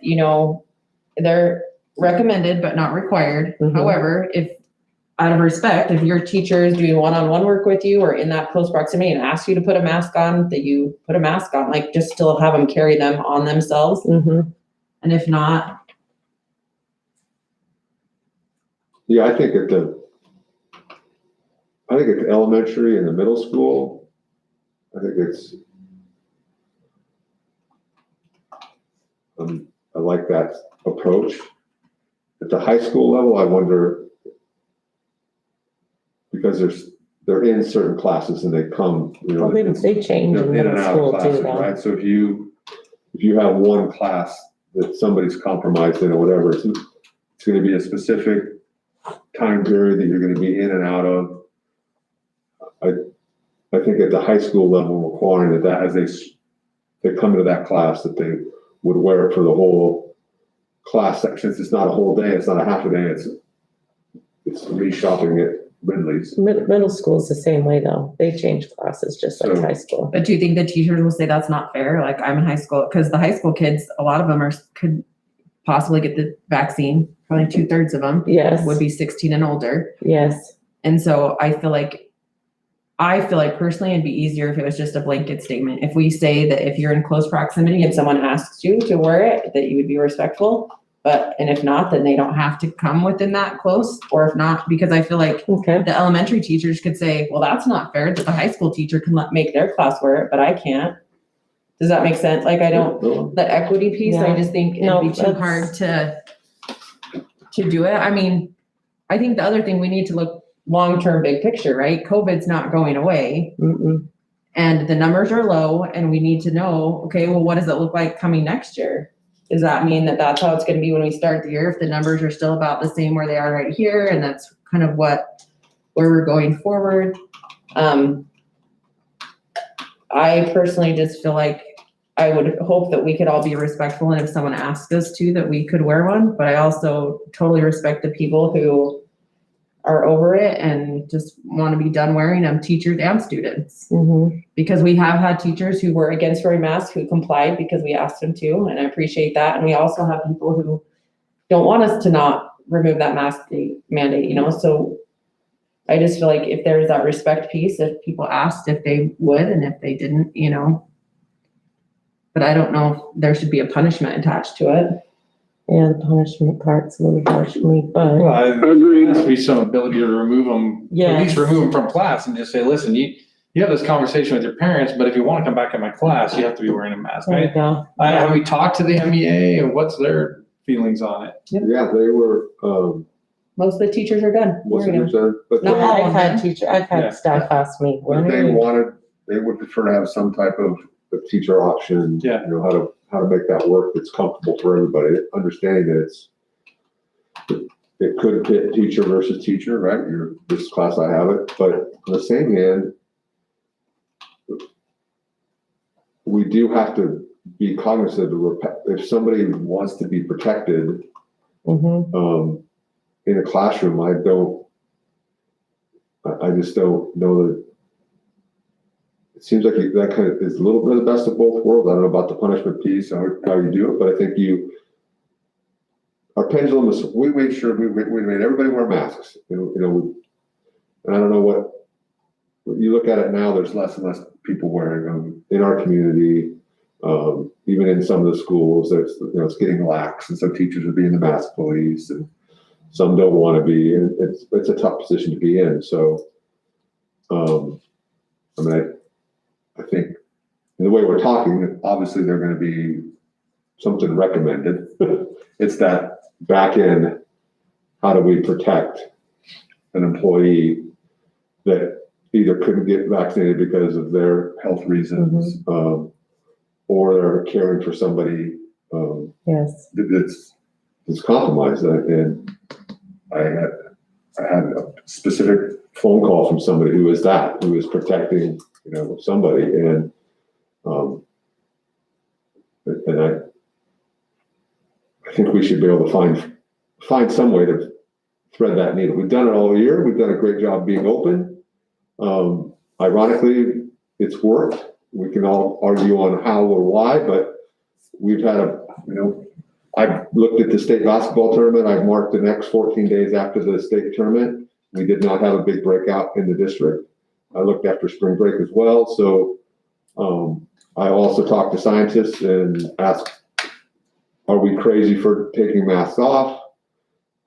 S4: they're recommended but not required.
S2: Mhm.
S4: However, if out of respect, if your teacher is doing one-on-one work with you or in that close proximity and asks you to put a mask on, that you put a mask on, like just still have them carry them on themselves.
S2: Mhm.
S4: And if not,
S1: Yeah, I think at the elementary and the middle school, I think it's, I like that approach. At the high school level, I wonder, because they're in certain classes and they come,
S2: Well, they change in
S1: in
S2: middle
S1: and out
S2: school
S1: of
S2: too,
S1: classes,
S2: though.
S1: right? So if you have one class that somebody's compromised in or whatever, it's gonna be a specific time period that you're gonna be in and out of. I think at the high school level, requiring that as they come into that class, that they would wear it for the whole class section. It's not a whole day, it's not a half a day, it's reshopping at Ridley's.
S2: Middle school is the same way, though. They change classes just like
S1: So-
S2: high school.
S4: but do you think the teachers will say that's not fair? Like, I'm in high school, because the high school kids, a lot of them could possibly get the vaccine. Probably 2/3 of them
S2: Yes,
S4: would be 16 and older.
S2: yes.
S4: And so I feel like personally it'd be easier if it was just a blanket statement. If we say that if you're in close proximity and someone asks you to wear it, that you would be respectful. And if not, then they don't have to come within that close. Or if not, because I feel like
S2: Okay.
S4: the elementary teachers could say, well, that's not fair that the high school teacher can make their class wear it, but I can't. Does that make sense? Like, I don't, the equity piece, I
S2: Yeah.
S4: just think
S2: No,
S4: it'd be too
S2: that's-
S4: hard to do it. I mean, I think the other thing, we need to look long-term, big picture, right? COVID's not going away
S2: Mm-mm.
S4: and the numbers are low and we need to know, okay, well, what does it look like coming next year? Does that mean that that's how it's going to be when we start the year? If the numbers are still about the same where they are right here, and that's kind of where we're going forward. I personally just feel like I would hope that we could all be respectful, and if someone asked us to, that we could wear one, but I also totally respect the people who are over it and just want to be done wearing them, teachers and students. Because we have had teachers who were against wearing masks who complied because we asked them to, and I appreciate that. And we also have people who don't want us to not remove that mask mandate, you know, so I just feel like if there's that respect piece, if people asked if they would, and if they didn't, you know. But I don't know if there should be a punishment attached to it.
S2: Yeah, the punishment part's a little harsh for me, but
S5: Agreed.
S3: There has to be some ability to remove them, at least
S2: Yes.
S3: remove them from class and just say, listen, you have this conversation with your parents, but if you want to come back in my class, you have to be wearing a mask,
S2: there you
S3: right?
S2: go.
S3: Have we talked to the MEA and what's their feelings on it?
S1: Yeah, they were,
S4: Most of the teachers are done.
S1: most of
S4: wearing
S1: them
S4: them.
S1: said, but
S4: Not all of
S2: I've
S4: them.
S2: had
S3: Yeah.
S2: staff ask me,
S1: but
S2: when
S1: they
S2: are you?
S1: wanted, they would prefer to have some type of teacher option.
S3: Yeah.
S1: You know, how to make that work that's comfortable for everybody, understanding that it could pit teacher versus teacher, right? This class, I have it, but on the same hand, we do have to be cognizant of if somebody wants to be protected, in a classroom, I just don't know that. It seems like that kind of is a little bit of the best of both worlds. I don't know about the punishment piece, how you do it, but I think our pendulum is, we made sure we made everybody wear masks, you know, and I don't know what you look at it now, there's less and less people wearing them in our community. Even in some of the schools, it's getting lax, and some teachers are being the mask police, and some don't want to be, and it's a tough position to be in. So, I mean, I think the way we're talking, obviously they're going to be something recommended. It's that back end, how do we protect an employee that either couldn't get vaccinated because of their health reasons, or they're caring for somebody
S2: Yes.
S1: that's compromised. And I had a specific phone call from somebody who was protecting, you know, somebody, and I think we should be able to find some way to thread that needle. We've done it all year. We've done a great job being open. Ironically, it's worked. We can all argue on how or why, but we've had I've looked at the state basketball tournament. I've marked the next 14 days after the state tournament. We did not have a big breakout in the district. I looked after spring break as well. So I also talked to scientists and asked, are we crazy for taking masks off?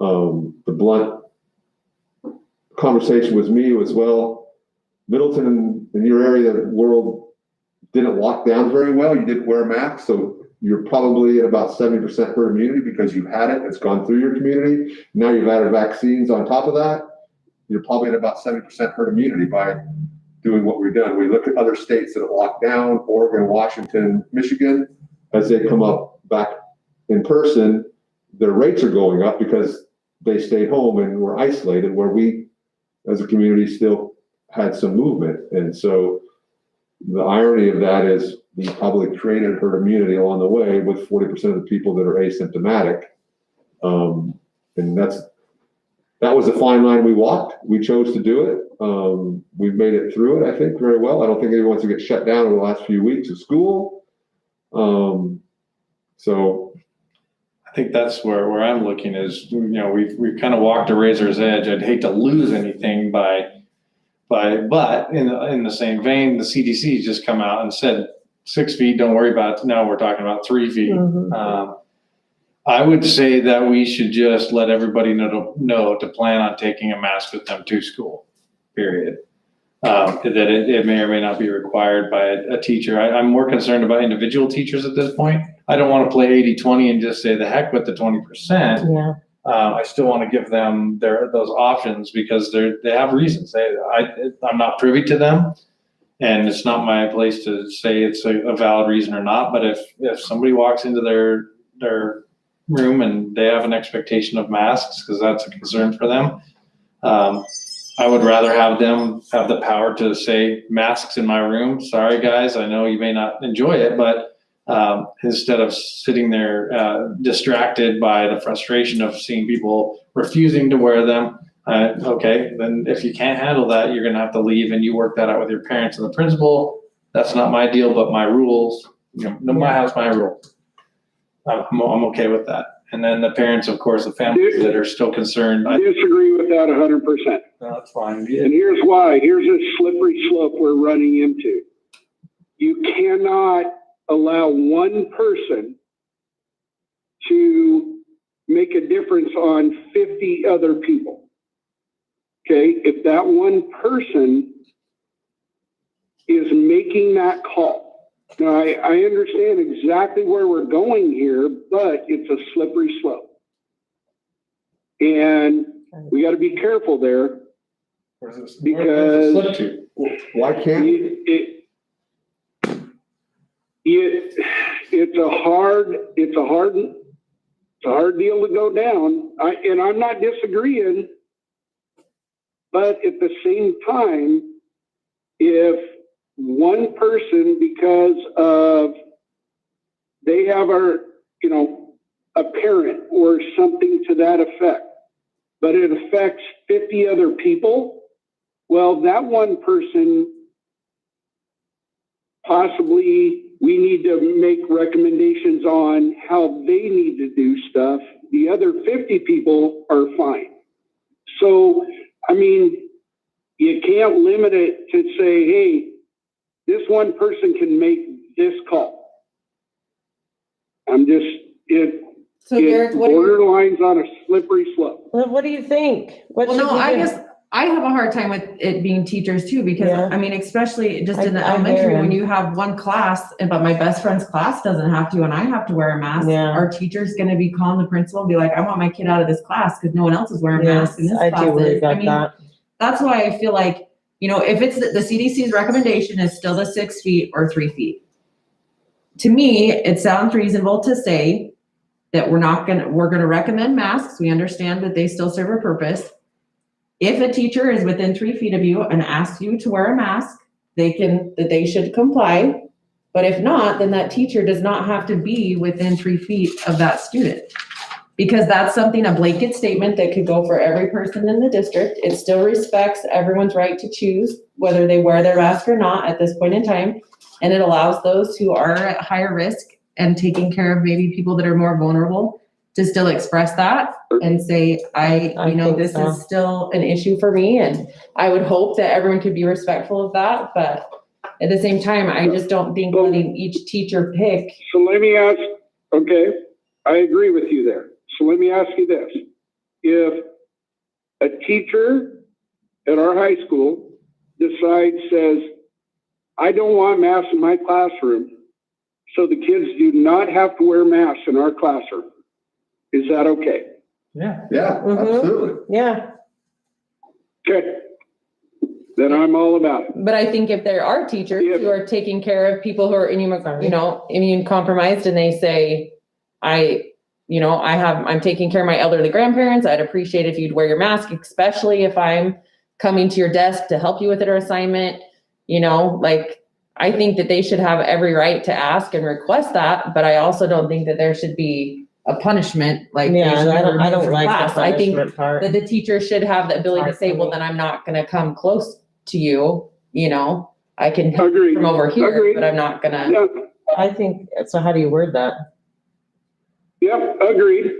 S1: The blunt conversation with me was, well, Middleton in your area of the world didn't lock down very well. You didn't wear masks, so you're probably at about 70% herd immunity because you've had it. It's gone through your community. Now you've added vaccines on top of that. You're probably at about 70% herd immunity by doing what we've done. We look at other states that have locked down, Oregon, Washington, Michigan, as they come up back in person, their rates are going up because they stayed home and were isolated, where we as a community still had some movement. And so the irony of that is we probably created herd immunity along the way with 40% of the people that are asymptomatic. And that was a fine line we walked. We chose to do it. We've made it through it, I think, very well. I don't think anyone's gonna get shut down over the last few weeks of school. So
S3: I think that's where I'm looking is, you know, we've kind of walked a razor's edge. I'd hate to lose anything but in the same vein, the CDC just come out and said 6 feet, don't worry about it. Now we're talking about 3 feet. I would say that we should just let everybody know to plan on taking a mask with them to school, period. That it may or may not be required by a teacher. I'm more concerned about individual teachers at this point. I don't want to play 80-20 and just say the heck with the 20%.
S2: Yeah.
S3: I still want to give them those options because they have reasons. I'm not privy to them, and it's not my place to say it's a valid reason or not. But if somebody walks into their room and they have an expectation of masks, because that's a concern for them, I would rather have them have the power to say masks in my room. Sorry guys, I know you may not enjoy it, but instead of sitting there distracted by the frustration of seeing people refusing to wear them. Okay, then if you can't handle that, you're gonna have to leave and you work that out with your parents and the principal. That's not my deal, but my rules, my house, my rules. I'm okay with that. And then the parents, of course, the families that are still concerned.
S5: I disagree with that 100%.
S3: That's fine.
S5: And here's why. Here's a slippery slope we're running into. You cannot allow one person to make a difference on 50 other people. Okay? If that one person is making that call. Now, I understand exactly where we're going here, but it's a slippery slope. And we got to be careful there because
S1: Why can't
S5: it's a hard deal to go down. And I'm not disagreeing, but at the same time, if one person, because of they have a parent or something to that effect, but it affects 50 other people, well, that one person, possibly we need to make recommendations on how they need to do stuff. The other 50 people are fine. So, I mean, you can't limit it to say, hey, this one person can make this call.
S4: So Derek, what
S5: borderlines on a slippery slope.
S2: What do you think?
S4: Well, no, I guess I have a hard time with it being teachers too, because
S2: Yeah.
S4: I mean, especially just in the
S2: I
S4: elementary,
S2: hear
S4: when
S2: him.
S4: you have one class, but my best friend's class doesn't have to, and I have to wear a mask.
S2: Yeah.
S4: Our teacher's gonna be calling the principal and be like, I want my kid out of this class because no one else is wearing
S2: Yes,
S4: masks in this
S2: I
S4: class.
S2: do worry
S4: I
S2: about
S4: mean,
S2: that.
S4: that's why I feel like, if it's the CDC's recommendation is still the 6 feet or 3 feet. To me, it sounds reasonable to say that we're gonna recommend masks. We understand that they still serve a purpose. If a teacher is within 3 feet of you and asks you to wear a mask, they should comply. But if not, then that teacher does not have to be within 3 feet of that student. Because that's a blanket statement that could go for every person in the district. It still respects everyone's right to choose whether they wear their mask or not at this point in time. And it allows those who are at higher risk and taking care of maybe people that are more vulnerable to still express that and say,
S2: I think
S4: this
S2: so.
S4: is still an issue for me. And I would hope that everyone could be respectful of that. But at the same time, I just don't think letting each teacher pick.
S5: So let me ask, okay, I agree with you there. So let me ask you this. If a teacher at our high school says, I don't want masks in my classroom, so the kids do not have to wear masks in our classroom, is that okay?
S3: Yeah.
S1: Yeah,
S2: Mhm.
S1: absolutely.
S2: Yeah.
S5: Okay. Then I'm all about it.
S4: But I think if there are teachers
S5: Yeah.
S4: who are taking care of people who are immune compromised, and they say, I'm taking care of my elderly grandparents. I'd appreciate if you'd wear your mask, especially if I'm coming to your desk to help you with your assignment. I think that they should have every right to ask and request that, but I also don't think that there should be a punishment. Like, they
S2: Yeah,
S4: should be
S2: I
S4: removed
S2: don't
S4: from
S2: like
S4: class.
S2: the
S4: I think
S2: punishment part.
S4: that the teacher should have the ability to
S2: Hard
S4: say,
S2: for
S4: well,
S2: me.
S4: then I'm not gonna come close to you, I can help
S5: Agreed.
S4: from over here,
S5: Agreed.
S4: but I'm not gonna.
S5: Yeah.
S2: I think, so how do you word that?
S5: Yep, agreed.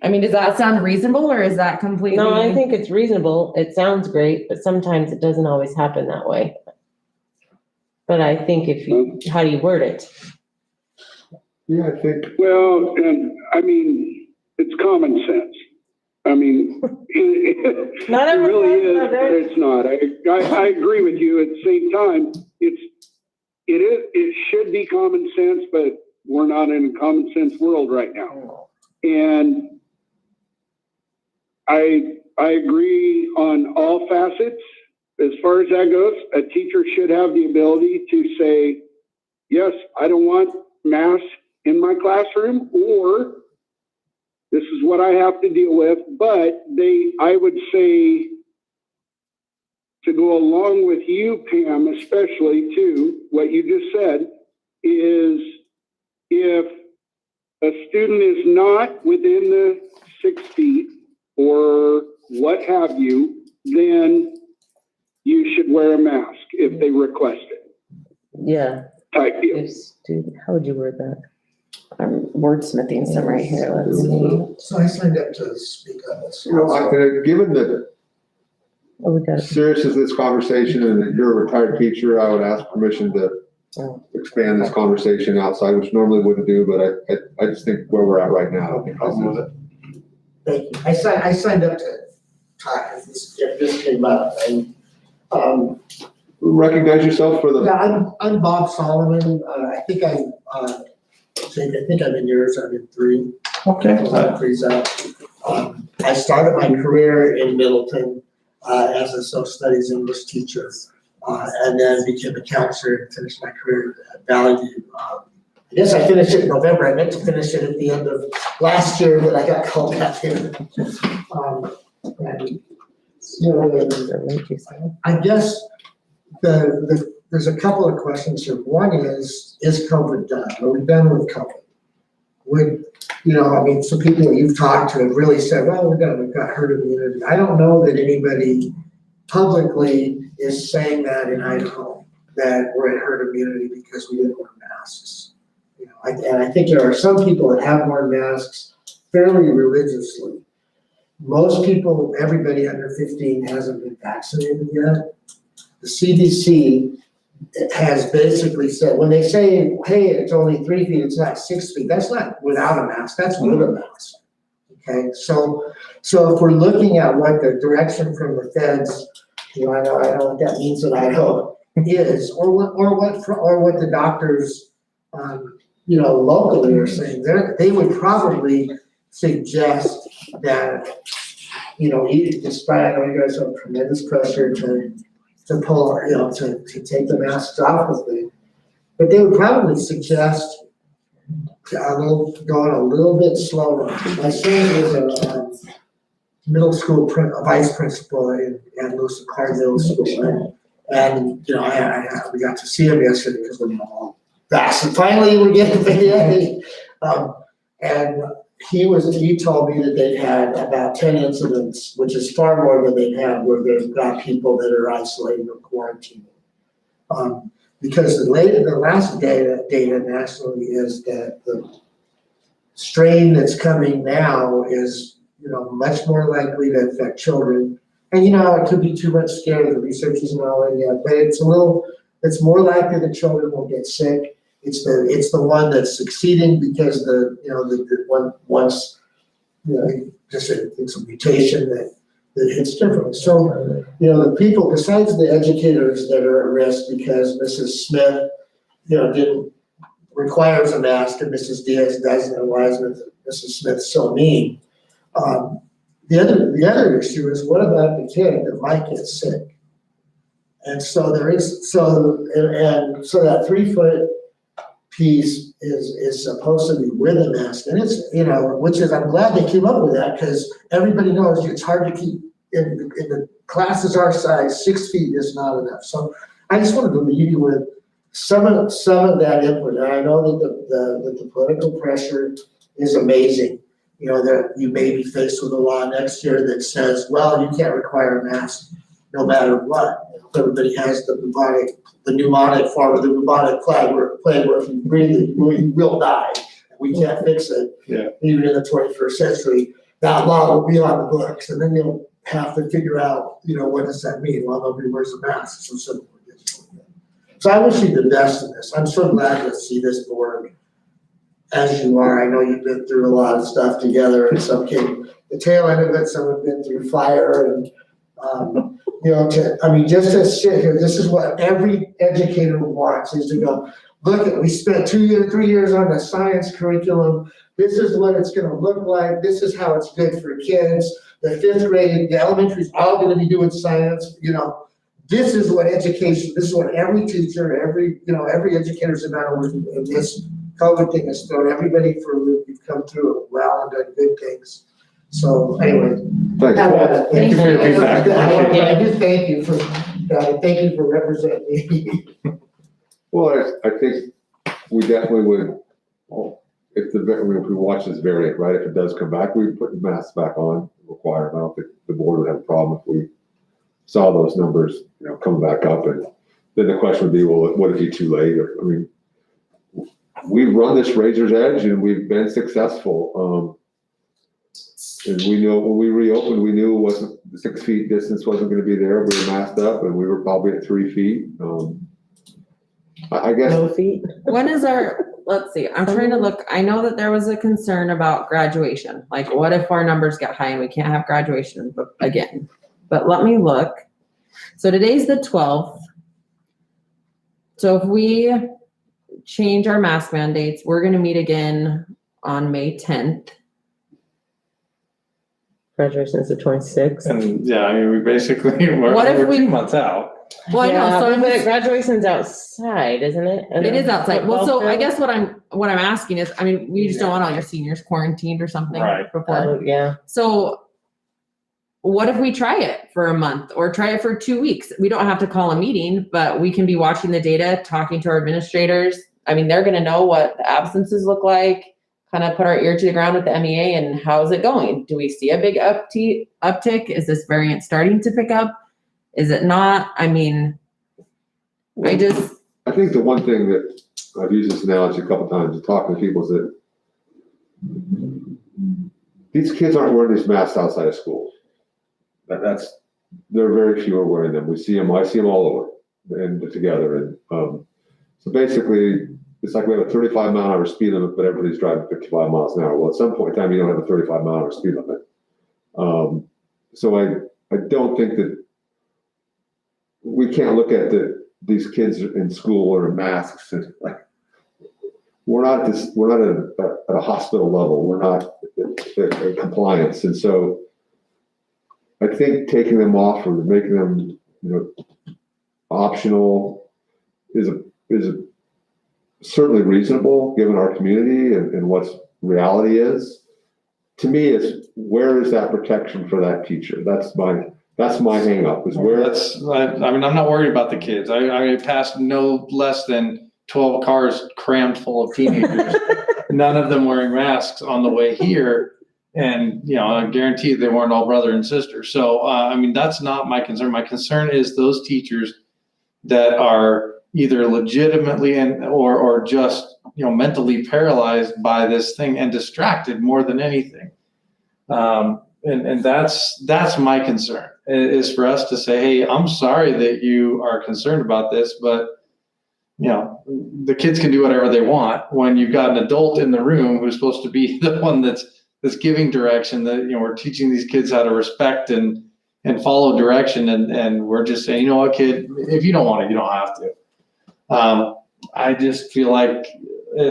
S4: I mean, does that sound reasonable, or is that completely?
S2: No, I think it's reasonable. It sounds great, but sometimes it doesn't always happen that way. But I think how do you word it?
S1: Yeah, I think,
S5: Well, and I mean, it's common sense. I mean, it
S2: Not
S5: really is,
S2: everyone,
S5: but it's not. I agree with you. At the same time, it should be common sense, but we're not in a common sense world right now. And I agree on all facets. As far as that goes, a teacher should have the ability to say, yes, I don't want masks in my classroom, or this is what I have to deal with. But I would say, to go along with you, Pam, especially too, what you just said is a student is not within the 6 feet or what have you, then you should wear a mask if they request it,
S2: Yeah,
S5: type deal.
S2: if student, how would you word that?
S4: I'm wordsmithing some right here, let's see.
S7: So I signed up to speak on this.
S1: Given the
S2: Oh, we got it.
S1: seriousness of this conversation and that you're a retired teacher, I would ask permission to expand this conversation outside, which normally wouldn't do, but I just think where we're at right now, I think this is.
S7: Thank you. I signed up to talk if this came up, and,
S1: Recognize yourself for the,
S7: yeah, I'm Bob Solomon. I think I'm in yours, I'm in 3.
S3: Okay.
S7: Three's up. I started my career in Middleton, as a social studies English teacher, and then became a counselor and finished my career at Valley View. I guess I finished it in November. I meant to finish it at the end of last year, but I got called back in. And, you know, I guess there's a couple of questions here. One is COVID done? Are we done with COVID? Some people that you've talked to have really said, well, we've got herd immunity. I don't know that anybody publicly is saying that in Idaho, that we're at herd immunity because we didn't wear masks. And I think there are some people that have worn masks fairly religiously. Most people, everybody under 15 hasn't been vaccinated yet. The CDC has basically said, when they say, hey, it's only 3 feet, it's not 6 feet, that's not without a mask, that's with a mask. Okay, so if we're looking at what the direction from the feds, I know what that means in Idaho is, or what the doctors, locally are saying, they would probably suggest that, despite, I know you guys have tremendous pressure to pull, to take the masks off of me, but they would probably suggest going a little bit slower. My son is a middle school vice principal at Lewis and Clark Middle School, and we got to see him yesterday because we're all vaccinated. Finally, we're getting vaccinated, and he told me that they've had about 10 incidents, which is far more than they've had where they've got people that are isolated or quarantined. Because the last data nationally is that the strain that's coming now is, much more likely to affect children. And it could be too much scare, the research isn't all in yet, but it's more likely that children will get sick. It's the one that's succeeding because the one once, it's a mutation that hits differently. So, the people, besides the educators that are at risk because Mrs. Smith, requires a mask and Mrs. Diaz doesn't, and why isn't Mrs. Smith so mean? The other issue is, what about the kid that might get sick? And so that 3 foot piece is supposed to be with a mask, and it's, which is, I'm glad they came up with that, because everybody knows it's hard to keep in the classes our size, 6 feet is not enough. So I just wanted to leave you with some of that input. And I know that the political pressure is amazing. That you may be faced with a law next year that says, well, you can't require a mask no matter what. Everybody has the pneumonic form of the bubonic plague where if you breathe it, you will die. We can't fix it.
S3: Yeah.
S7: Even in the 21st century, that law will be on the books, and then you'll have to figure out, what does that mean? Well, nobody wears a mask. It's so simple. So I wish you the best in this. I'm so glad to see this board as you are. I know you've been through a lot of stuff together, and some came the tail end of it. Some have been through fire, and just to sit here, this is what every educator wants, is to go, look, we spent 3 years on the science curriculum. This is what it's going to look like. This is how it's good for kids. The 5th grade, the elementary is all going to be doing science. This is what education, this is what every teacher, every educator's about. And this COVID thing has thrown everybody for a loop. You've come through it well and done good things. So anyway.
S1: thanks.
S3: Thank you for your feedback.
S7: I do thank you for representing me.
S1: Well, I think we definitely would, if we watch this variant, right, if it does come back, we put the masks back on, require them. I don't think the board would have a problem if we saw those numbers, come back up. And then the question would be, well, would it be too late? Or, I mean, we've run this razor's edge and we've been successful. And we know when we reopened, we knew the 6 feet distance wasn't going to be there. We were masked up and we were probably at 3 feet. I guess.
S2: No feet.
S4: When is let's see, I'm trying to look, I know that there was a concern about graduation. Like, what if our numbers get high and we can't have graduation again? But let me look. So today's the 12th. So if we change our mask mandates, we're going to meet again on May 10th.
S2: Graduation is the 26th.
S3: And yeah, I mean, we basically,
S4: What if
S3: we're
S4: we-
S3: 2 months out.
S4: Well, I know, so
S2: but graduation's outside, isn't it?
S4: it is outside. Well, so I
S2: Football
S4: guess what I'm asking is, I mean, we just don't want all your seniors quarantined or something
S3: Right.
S4: before.
S2: field? Yeah.
S4: So what if we try it for a month or try it for 2 weeks? We don't have to call a meeting, but we can be watching the data, talking to our administrators. I mean, they're going to know what the absences look like, kind of put our ear to the ground with the MEA and how's it going? Do we see a big uptick? Is this variant starting to pick up? Is it not? I mean, I
S1: think the one thing that I've used this analogy a couple times to talk to people is that these kids aren't wearing these masks outside of school. There are very few are wearing them. I see them all over and together. And so basically, it's like we have a 35 mile an hour speed limit, but everybody's driving 55 miles an hour. Well, at some point in time, you don't have a 35 mile an hour speed limit. So I don't think that we can't look at these kids in school wearing masks and like we're not at a hospital level. We're not at compliance, and so I think taking them off or making them optional is certainly reasonable given our community and what's reality is. To me, it's where is that protection for that teacher? That's my hang up is where
S3: I mean, I'm not worried about the kids. I passed no less than 12 cars crammed full of teenagers, none of them wearing masks on the way here. And, I guarantee they weren't all brother and sister. So, I mean, that's not my concern. My concern is those teachers that are either legitimately or just, mentally paralyzed by this thing and distracted more than anything. And that's my concern is for us to say, hey, I'm sorry that you are concerned about this, but the kids can do whatever they want when you've got an adult in the room who's supposed to be the one that's giving direction, that, we're teaching these kids how to respect and follow direction. And we're just saying, what, kid, if you don't want it, you don't have to. I just feel like,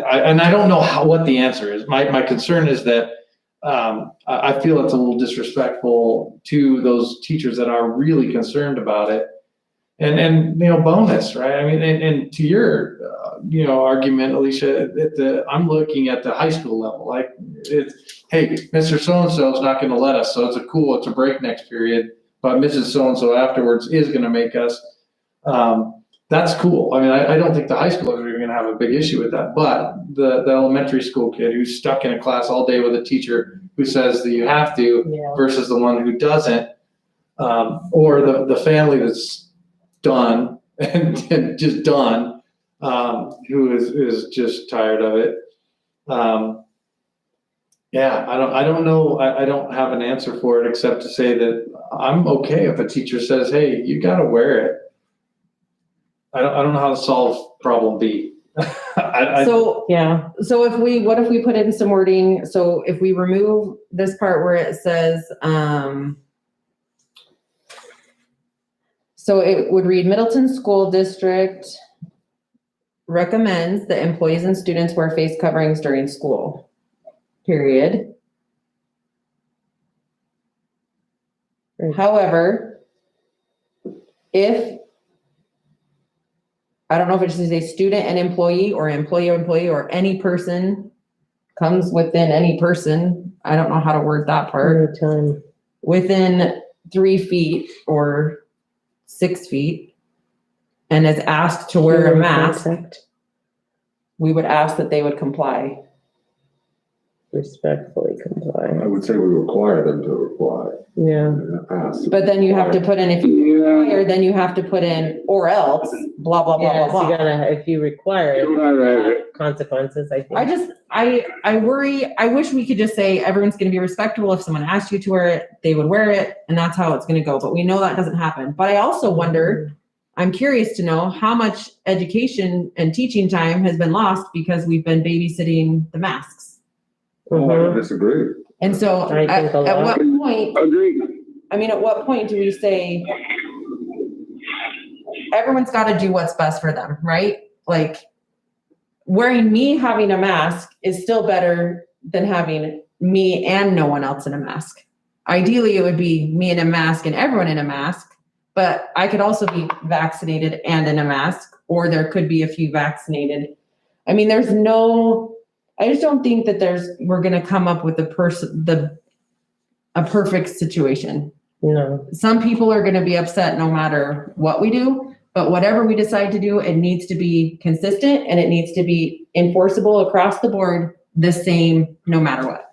S3: I don't know what the answer is. My concern is that, I feel it's a little disrespectful to those teachers that are really concerned about it. And bonus, right? I mean, and to your, argument, Alicia, I'm looking at the high school level. Like, hey, Mr. So-and-so is not going to let us, so it's a break next period, but Mrs. So-and-so afterwards is going to make us. That's cool. I mean, I don't think the high schoolers are going to have a big issue with that, but the elementary school kid who's stuck in a class all day with a teacher who says that you have to versus the one who doesn't, or the family that's done and just done, who is just tired of it. I don't know. I don't have an answer for it except to say that I'm okay if a teacher says, hey, you got to wear it. I don't know how to solve problem B.
S4: So what if we put in some wording? So if we remove this part where it says, so it would read Middleton School District recommends that employees and students wear face coverings during school, period. However, if, I don't know if it should say student and employee or employee or any person comes within any person. I don't know how to word that part. Within 3 feet or 6 feet and is asked to wear a mask, we would ask that they would comply.
S2: Respectfully comply.
S1: I would say we require them to reply.
S2: Yeah.
S1: Ask.
S4: But then you have to put in, if you
S5: Yeah.
S4: require, then you have to put in, or else, blah, blah, blah, blah,
S2: Yes, you
S4: blah.
S2: gotta, if you require it,
S5: Right.
S2: consequences, I think.
S4: I worry, I wish we could just say everyone's gonna be respectful. If someone asked you to wear it, they would wear it, and that's how it's gonna go. But we know that doesn't happen. But I also wonder, I'm curious to know how much education and teaching time has been lost because we've been babysitting the masks.
S1: Oh, I
S2: Mhm.
S1: disagree.
S4: And so
S2: I think
S4: at
S2: a lot.
S4: what point,
S5: Agreed.
S4: I mean, at what point do we say everyone's got to do what's best for them, right? Like me having a mask is still better than having me and no one else in a mask. Ideally, it would be me in a mask and everyone in a mask, but I could also be vaccinated and in a mask, or there could be a few vaccinated. I mean, I just don't think that we're going to come up with a perfect situation.
S2: No,
S4: Some people are going to be upset no matter what we do, but whatever we decide to do, it needs to be consistent and it needs to be enforceable across the board, the same, no matter what.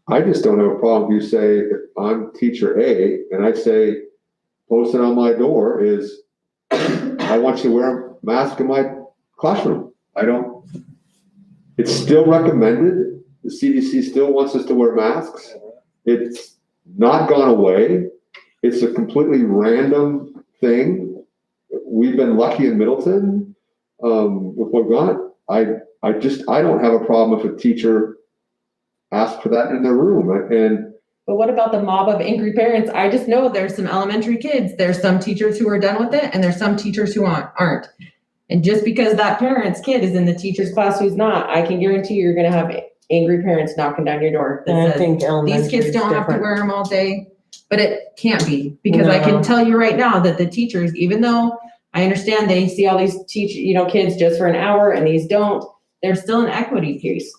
S1: I just don't have a problem if you say, if I'm teacher A and I say, posted on my door is, I want you to wear a mask in my classroom. It's still recommended. The CDC still wants us to wear masks. It's not gone away. It's a completely random thing. We've been lucky in Middleton with what we've got. I don't have a problem if a teacher asks for that in their room. And
S4: But what about the mob of angry parents? I just know there's some elementary kids. There's some teachers who are done with it and there's some teachers who aren't. And just because that parent's kid is in the teacher's class who's not, I can guarantee you're going to have angry parents knocking down your door. that
S2: I
S4: says,
S2: think elementary
S4: these kids
S2: is
S4: don't have to
S2: different.
S4: wear them all day, but it can't be, because I can
S2: No.
S4: tell you right now that the teachers, even though I understand they see all these kids just for an hour and these don't, there's still an equity piece.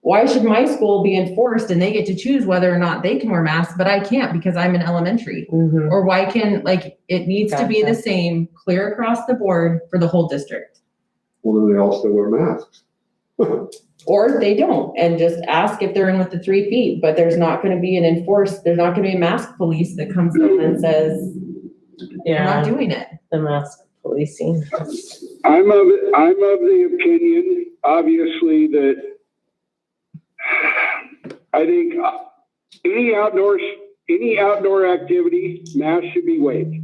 S4: Why should my school be enforced and they get to choose whether or not they can wear masks, but I can't because I'm in elementary?
S2: Mhm.
S4: Or why it needs to be the
S2: Gotcha.
S4: same, clear across the board for the whole district.
S1: well, then they all still wear masks.
S4: Or they don't, and just ask if they're in with the 3 feet, but there's not gonna be there's not gonna be a mask police that comes in and says, you're not
S2: Yeah,
S4: doing it.
S2: the mask policing.
S5: I'm of the opinion, obviously, that I think any outdoor activity, masks should be waived.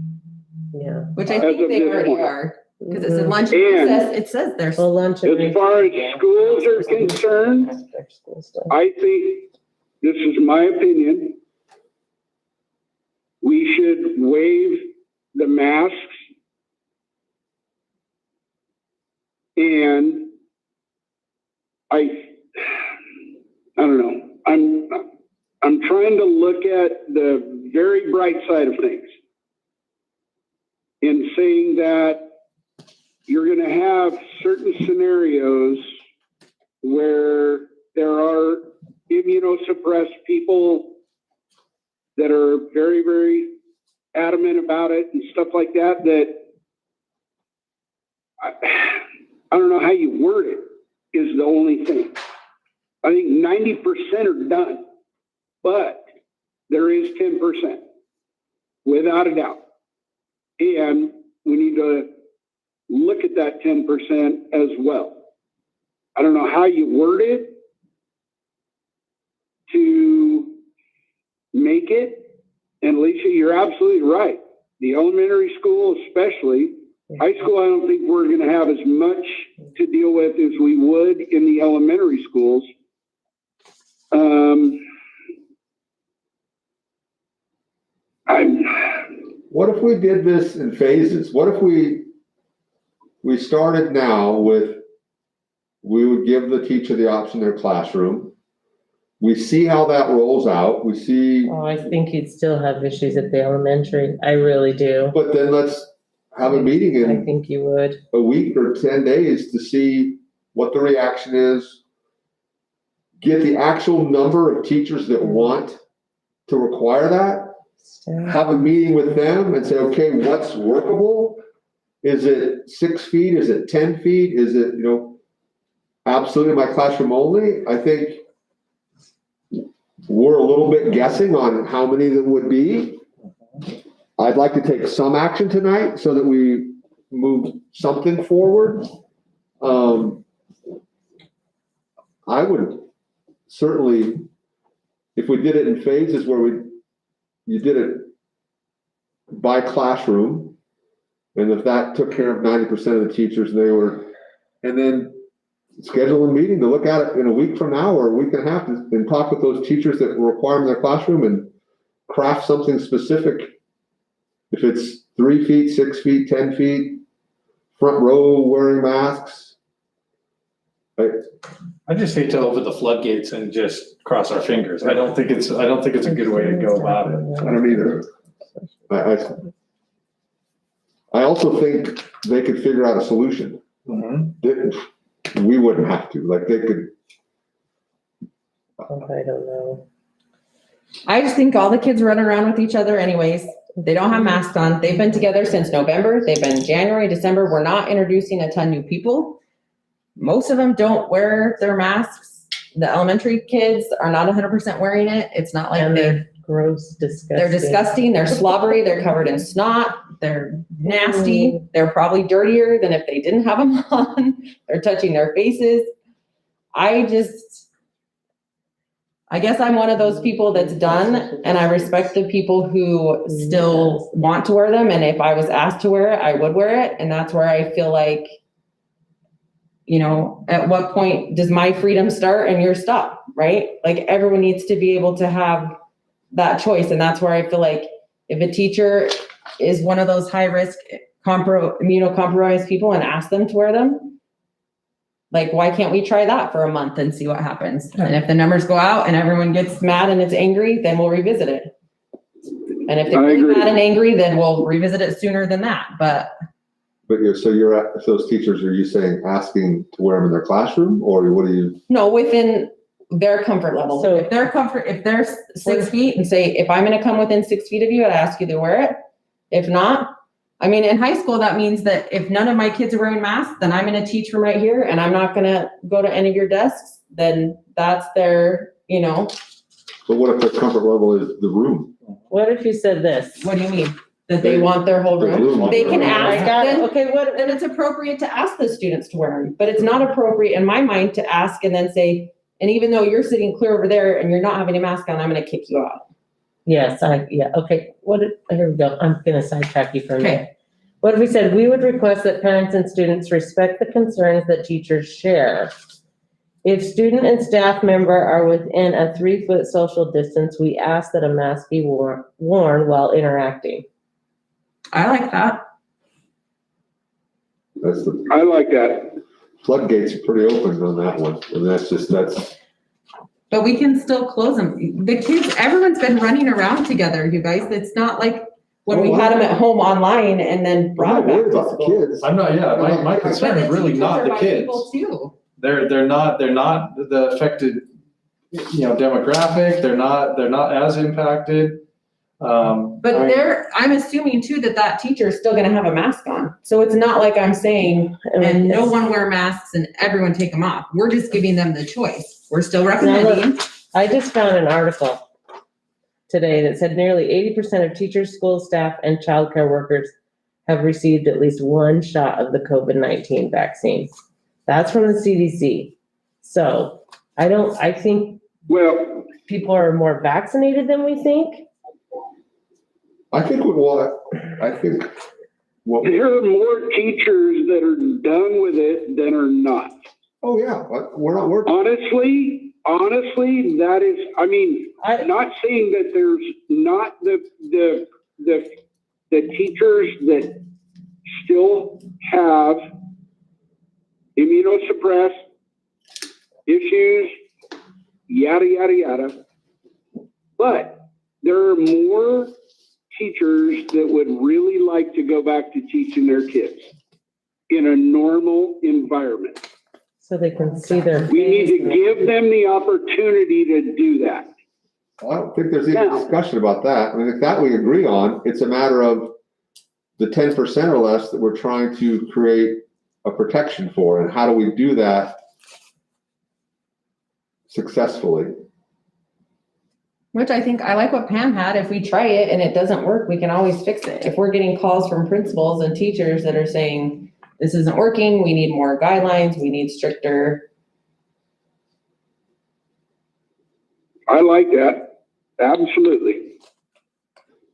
S2: Yeah.
S4: Which I
S5: As
S4: think
S5: of
S4: they
S5: this
S4: already
S5: point.
S4: are, because it's in lunch
S5: And-
S4: recess, it says there's.
S2: Well, lunch.
S5: As far as schools are concerned, I think, this is my opinion, we should waive the masks and I don't know. I'm trying to look at the very bright side of things in saying that you're going to have certain scenarios where there are immunosuppressed people that are very, very adamant about it and stuff like that, I don't know how you word it is the only thing. I think 90% are done, but there is 10%, without a doubt. And we need to look at that 10% as well. I don't know how you word it to make it. And Alicia, you're absolutely right. The elementary school especially, high school, I don't think we're going to have as much to deal with as we would in the elementary schools.
S1: What if we did this in phases? What if we started now with, we would give the teacher the option in their classroom. We see how that rolls out. We see,
S2: Oh, I think you'd still have issues at the elementary. I really do.
S1: but then let's have a meeting
S2: I
S1: in
S2: think you would.
S1: a week or 10 days to see what the reaction is. Get the actual number of teachers that want to require that. Have a meeting with them and say, okay, what's workable? Is it 6 feet? Is it 10 feet? Is it, absolutely my classroom only? I think we're a little bit guessing on how many that would be. I'd like to take some action tonight so that we move something forward. I would certainly, if we did it in phases where you did it by classroom, and if that took care of 90% of the teachers, and then schedule a meeting to look at it in a week from now or a week and a half and talk with those teachers that require them in their classroom and craft something specific. If it's 3 feet, 6 feet, 10 feet, front row wearing masks.
S3: I just hate to open the floodgates and just cross our fingers. I don't think it's a good way to go about it.
S1: I don't either. I also think they could figure out a solution. We wouldn't have to, like they could.
S2: I don't know.
S4: I just think all the kids run around with each other anyways. They don't have masks on. They've been together since November. They've been January, December. We're not introducing a ton new people. Most of them don't wear their masks. The elementary kids are not 100% wearing it. It's not like
S2: they're gross, disgusting.
S4: They're disgusting. They're slobbery. They're covered in snot. They're nasty. They're probably dirtier than if they didn't have them on. They're touching their faces. I guess I'm one of those people that's done, and I respect the people who still want to wear them. And if I was asked to wear it, I would wear it. And that's where I feel like, at what point does my freedom start and yours stop, right? Like everyone needs to be able to have that choice. And that's where I feel like if a teacher is one of those high risk immunocompromised people and ask them to wear them, like, why can't we try that for a month and see what happens? And if the numbers go out and everyone gets mad and it's angry, then we'll revisit it. And if they're really mad and angry, then we'll revisit it sooner than that. But those teachers, are you saying asking to wear them in their classroom, or what do you? No, within their comfort level. So if they're 6 feet and say, if I'm going to come within 6 feet of you, I'd ask you to wear it. If not, I mean, in high school, that means that if none of my kids are wearing masks, then I'm going to teach from right here and I'm not going to go to any of your desks. Then that's their, But what if their comfort level is the room?
S2: What if you said this?
S4: What do you mean? That they want their whole room? They can ask, then it's appropriate to ask the students to wear them, but it's not appropriate in my mind to ask and then say, and even though you're sitting clear over there and you're not having a mask on, I'm going to kick you out.
S2: Yes, okay. Here we go. I'm going to sidetrack you for a minute. What if we said, we would request that parents and students respect the concerns that teachers share. If student and staff member are within a 3-foot social distance, we ask that a mask be worn while interacting.
S4: I like that.
S5: I like that.
S1: Floodgates are pretty open on that one, and that's.
S4: But we can still close them. The kids, everyone's been running around together, you guys. It's not like when we had them at home online and then brought them back to school.
S1: Kids.
S3: I'm not, my concern is really not the kids. They're not the affected, demographic. They're not as impacted. I'm assuming too that teacher is still going to have a mask on. So it's not like I'm saying, and no one wear masks and everyone take them off. We're just giving them the choice. We're still recommending.
S2: I just found an article today that said nearly 80% of teachers, school staff, and childcare workers have received at least one shot of the COVID-19 vaccine. That's from the CDC. So I think people are more vaccinated than we think.
S1: I think
S5: there are more teachers that are done with it than are not.
S1: Oh yeah, but we're not working.
S5: Honestly, that is. I mean, I'm not saying that there's not the teachers that still have immunosuppressed issues, yada yada yada. But there are more teachers that would really like to go back to teaching their kids in a normal environment.
S2: So they can see their face.
S5: We need to give them the opportunity to do that.
S1: Well, I don't think there's any discussion about that. I mean, if that we agree on, it's a matter of the 10% or less that we're trying to create a protection for, and how do we do that successfully?
S4: Which I like what Pam had. If we try it and it doesn't work, we can always fix it. If we're getting calls from principals and teachers that are saying, this isn't working, we need more guidelines, we need stricter.
S5: I like that. Absolutely.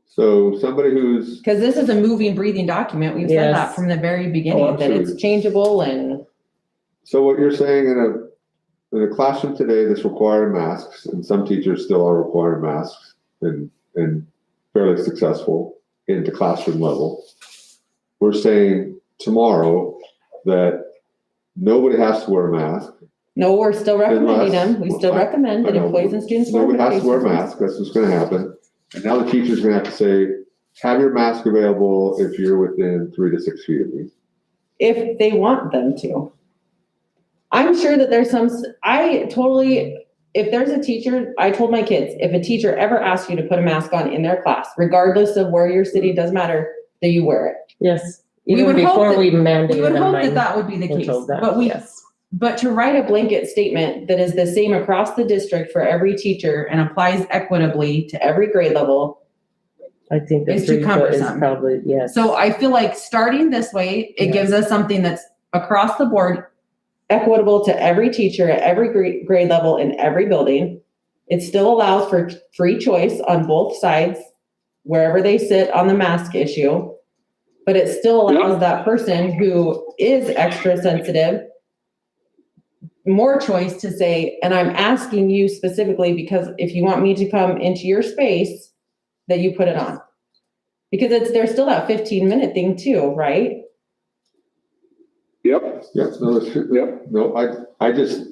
S1: So somebody who's,
S4: Because this is a moving, breathing document. We've said that
S2: Yes.
S4: from the very beginning, that it's
S1: absolutely.
S4: changeable and.
S1: so what you're saying in a classroom today that's requiring masks, and some teachers still are requiring masks and fairly successful into classroom level. We're saying tomorrow that nobody has to wear a mask.
S4: No, we're still recommending
S1: Unless-
S4: them. We still
S1: I-
S4: recommend that
S1: I know,
S4: employees and students.
S1: Nobody has to wear a
S4: face-to-face.
S1: mask. That's what's gonna happen. And now the teacher's gonna have to say, have your mask available if you're within 3 to 6 feet of me.
S4: If they want them to. I'm sure that there's if there's a teacher, I told my kids, if a teacher ever asks you to put a mask on in their class, regardless of where your city, doesn't matter, that you wear it.
S2: Yes,
S4: We
S2: even
S4: would hope
S2: before
S4: that-
S2: we
S4: We
S2: mandated
S4: would
S2: them.
S4: hope that that would be the
S2: been
S4: case,
S2: told that,
S4: but but to write a blanket statement that is the same across the district for every teacher and applies equitably to every grade level.
S2: I think the
S4: It's too
S2: 3 foot is
S4: cumbersome.
S2: probably, yes.
S4: So I feel like starting this way, it
S2: Yeah.
S4: gives us something that's across the board, equitable to every teacher at every grade level in every building. It still allows for free choice on both sides, wherever they sit on the mask issue. But it still allows that person who is extra sensitive more choice to say, and I'm asking you specifically because if you want me to come into your space, that you put it on. Because there's still that 15-minute thing too, right?
S5: Yep.
S1: Yep, no,
S5: Yep.
S1: no, I just,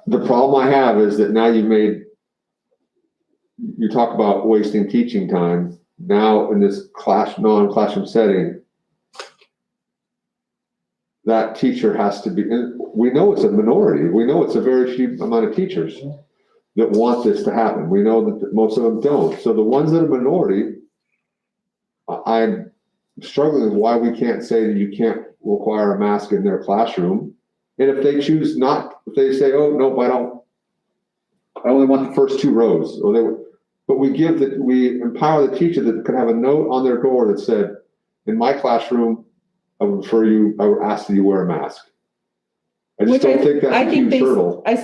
S1: the problem I have is that now you talk about wasting teaching time. Now in this non-classroom setting, that teacher has to be, and we know it's a minority. We know it's a very few amount of teachers that want this to happen. We know that most of them don't. So the ones that are minority, I'm struggling with why we can't say that you can't require a mask in their classroom. And if they choose not, if they say, oh, nope, I only want the first 2 rows, but we empower the teacher that could have a note on their door that said, in my classroom, I would ask that you wear a mask. I just don't think that's a huge hurdle.
S4: I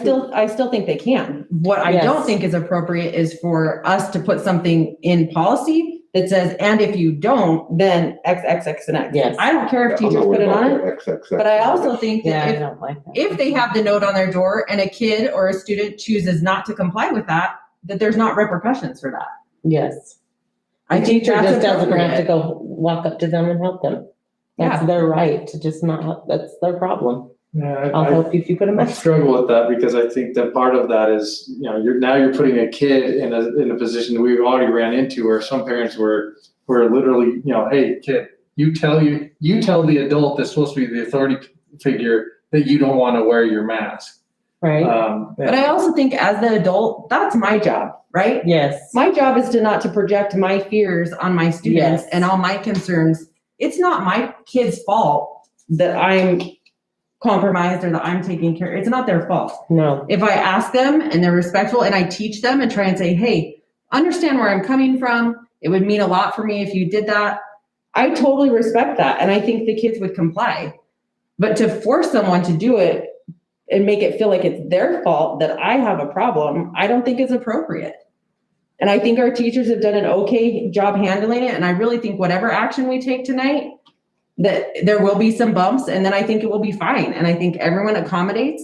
S4: still think they can. What I don't
S2: Yes.
S4: think is appropriate is for us to put something in policy that says, and if you don't, then X, X, X, and X.
S2: Yes.
S4: I don't care if
S1: I'm not
S4: teachers put
S1: worried
S4: it
S1: about
S4: on
S1: that
S4: it,
S1: XXX.
S4: but I also think
S2: Yeah, I
S4: that
S2: don't like that.
S4: if they have the note on their door and a kid or a student chooses not to comply with that there's not repercussions for that.
S2: Yes.
S4: I
S2: The
S4: think
S2: teacher
S4: that's
S2: just doesn't have to
S4: appropriate.
S2: go walk up to them and help them. That's their right to just not help. That's their problem.
S3: Yeah,
S2: I'll help you if you put a
S3: I
S2: mask.
S3: struggle with that because I think that part of that is, you're putting a kid in a position that we've already ran into where some parents were literally, hey, kid, you tell the adult that's supposed to be the authority figure that you don't want to wear your mask.
S2: Right?
S4: But I also think as the adult, that's my job, right?
S2: Yes.
S4: My job is not to project my fears on my students
S2: Yes.
S4: and all my concerns. It's not my kid's fault that I'm compromised or that I'm taking care. It's not their fault.
S2: No.
S4: If I ask them and they're respectful and I teach them and try and say, hey, understand where I'm coming from. It would mean a lot for me if you did that. I totally respect that. And I think the kids would comply. But to force someone to do it and make it feel like it's their fault that I have a problem, I don't think is appropriate. And I think our teachers have done an okay job handling it. And I really think whatever action we take tonight, that there will be some bumps and then I think it will be fine. And I think everyone accommodates.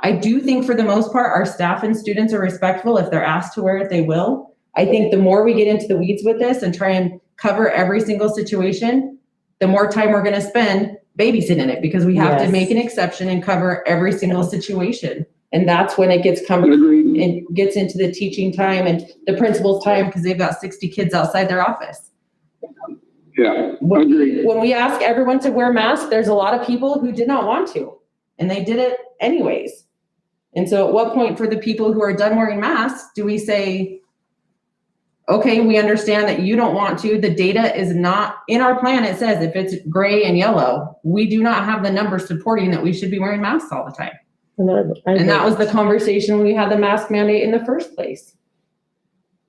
S4: I do think for the most part, our staff and students are respectful. If they're asked to wear it, they will. I think the more we get into the weeds with this and try and cover every single situation, the more time we're going to spend babysitting it because we have to
S2: Yes.
S4: make an exception and cover every single situation. And that's when it gets cumbersome
S5: Agreed.
S4: and gets into the teaching time and the principal's time because they've got 60 kids outside their office.
S5: Yeah,
S4: When
S5: agreed.
S4: we ask everyone to wear masks, there's a lot of people who did not want to, and they did it anyways. And so at what point for the people who are done wearing masks, do we say, okay, we understand that you don't want to, the data is not, in our plan it says if it's gray and yellow, we do not have the numbers supporting that we should be wearing masks all the time. And that was the conversation when we had the mask mandate in the first place.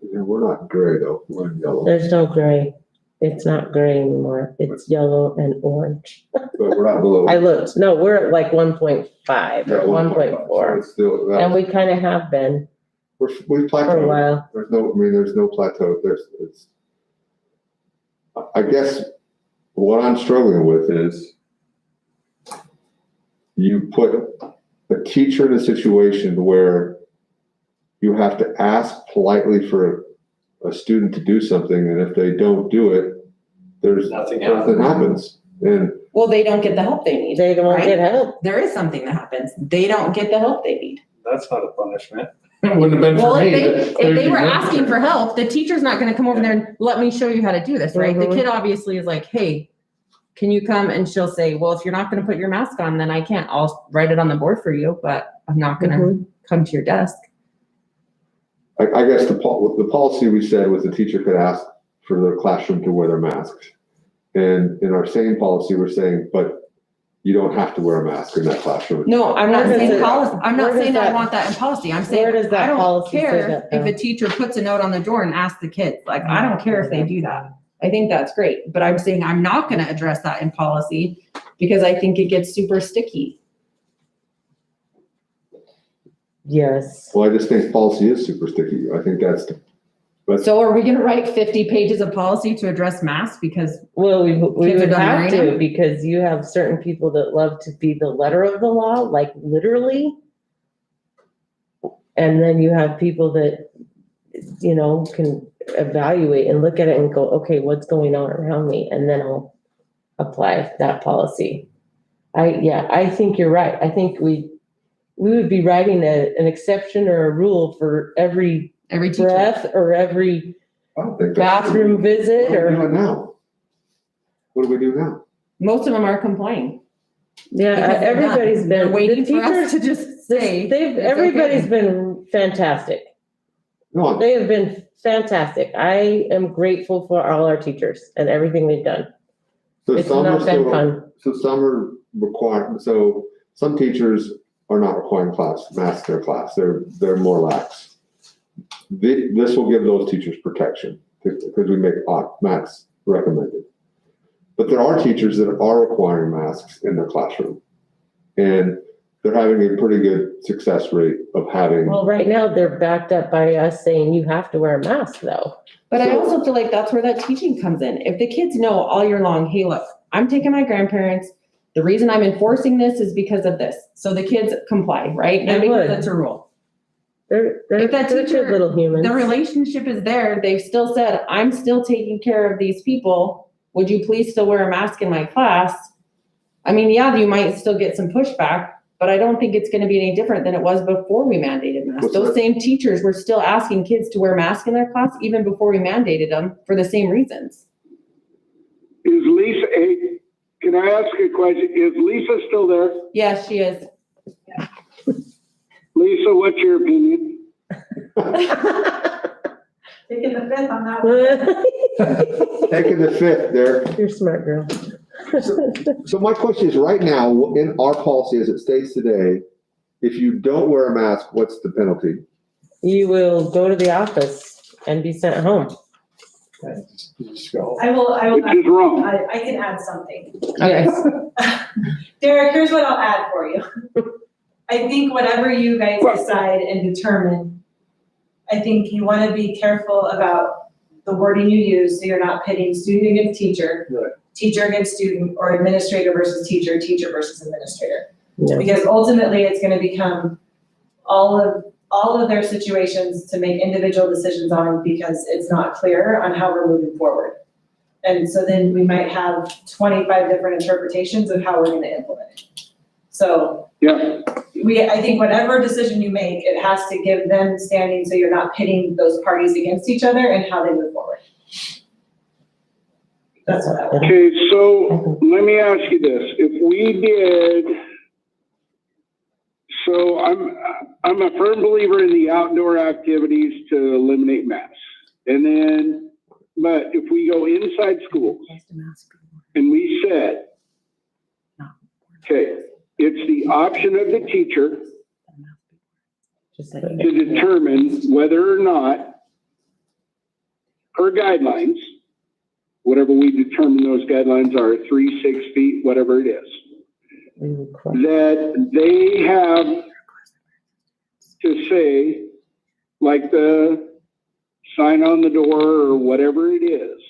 S1: Yeah, we're not gray though, we're in yellow,
S2: There's no gray. It's not gray anymore. It's yellow and orange.
S1: but we're not below.
S2: I looked, no, we're at like 1.5
S1: Yeah,
S2: or
S1: 1.5, so
S2: 1.4.
S1: it's still,
S2: And we kind of have been
S1: we've
S2: for a
S1: plateaued.
S2: while.
S1: There's no plateau. I guess what I'm struggling with is you put a teacher in a situation where you have to ask politely for a student to do something, and if they don't do it,
S3: Nothing
S1: nothing happens. And
S4: Well, they don't get the help they need.
S2: They don't
S4: right?
S2: get help.
S4: There is something that happens. They don't get the help they need.
S3: That's not a punishment. It wouldn't have been
S4: Well,
S3: for me.
S4: if they were asking for help, the teacher's not gonna come over there and let me show you how to do this, right? The
S2: Mhm.
S4: kid obviously is like, hey, can you come? And she'll say, well, if you're not gonna put your mask on, then I can't. I'll write it on the board for you, but I'm not gonna come to your desk.
S1: I guess the policy we said was the teacher could ask for the classroom to wear their masks. And in our same policy, we're saying, but you don't have to wear a mask in that classroom.
S4: No, I'm not
S2: Where does
S4: saying
S2: it-
S4: policy. I'm not
S2: where does
S4: saying I
S2: that-
S4: want that in policy. I'm saying,
S2: where does that
S4: I don't
S2: policy say
S4: care
S2: that,
S4: if
S2: though?
S4: a teacher puts a note on the door and asks the kids. Like, I don't care if they do that. I think that's great, but I'm saying I'm not gonna address that in policy because I think it gets super sticky.
S2: Yes.
S1: Well, I just think policy is super sticky. I think
S4: So are we gonna write 50 pages of policy to address masks? Because,
S2: Well, we
S4: Kids are
S2: would
S4: done
S2: have
S4: wearing
S2: to,
S4: them?
S2: because you have certain people that love to be the letter of the law, like literally. And then you have people that, can evaluate and look at it and go, okay, what's going on around me? And then I'll apply that policy. I think you're right. I think we would be writing an exception or a rule for every
S4: every teacher.
S2: breath or every
S1: I don't think that's.
S2: bathroom visit
S1: What are we
S2: or,
S1: doing now? What do we do now?
S4: Most of them are complying.
S2: yeah,
S4: because they're done.
S2: everybody's
S4: They're
S2: been, the
S4: waiting for us
S2: teachers,
S4: to just say. it's okay.
S2: everybody's been fantastic.
S1: No,
S2: They have been fantastic. I am grateful for all our teachers and everything they've done.
S1: so
S2: It's
S1: some are
S2: not been
S1: still,
S2: fun.
S1: so some are required, so some teachers are not requiring masks in their class. They're more lax. This will give those teachers protection because we make masks recommended. But there are teachers that are requiring masks in their classroom. And they're having a pretty good success rate of having.
S2: Well, right now, they're backed up by us saying you have to wear a mask though.
S4: But I
S1: So-
S4: also feel like that's where that teaching comes in. If the kids know all year long, hey, look, I'm taking my grandparents. The reason I'm enforcing this is because of this. So the kids comply, right?
S2: They
S4: And because
S2: would.
S4: it's a rule.
S2: They're
S4: If that
S2: good
S4: teacher-
S2: little humans.
S4: The relationship is there. They've still said, I'm still taking care of these people. Would you please still wear a mask in my class? I mean, yeah, you might still get some pushback, but I don't think it's gonna be any different than it was before we mandated masks.
S1: What's
S4: Those
S1: that?
S4: same teachers were still asking kids to wear masks in their class even before we mandated them for the same reasons.
S5: Is Lisa, hey, can I ask a question? Is Lisa still there?
S4: Yes, she is.
S5: Lisa, what's your opinion?
S6: Taking the fifth on that one.
S1: Taking the fifth there.
S2: You're a smart girl.
S1: So my question is, right now, in our policy as it states today, if you don't wear a mask, what's the penalty?
S2: You will go to the office and be sent home.
S3: Just go.
S6: I will,
S5: Which is wrong.
S6: I can add something.
S4: Okay.
S6: Derek, here's what I'll add for you. I think whatever you guys decide and determine, I think you want to be careful about the wording you use, so you're not pitting student against teacher,
S3: Right.
S6: teacher against student, or administrator versus teacher, teacher versus administrator.
S2: Yeah.
S6: Because ultimately, it's going to become all of their situations to make individual decisions on, because it's not clear on how we're moving forward. And so then we might have 25 different interpretations of how we're going to implement it. So
S5: Yeah,
S6: I think whatever decision you make, it has to give them standing, so you're not pitting those parties against each other and how they move forward. That's what I would.
S5: okay, so let me ask you this. If we did, so I'm a firm believer in the outdoor activities to eliminate masks. And then, but if we go inside schools and we said, okay, it's the option of the teacher
S2: Just
S5: to determine whether or not guidelines, whatever we determine those guidelines are, 3, 6 feet, whatever it is, that they have to say, like the sign on the door or whatever it is,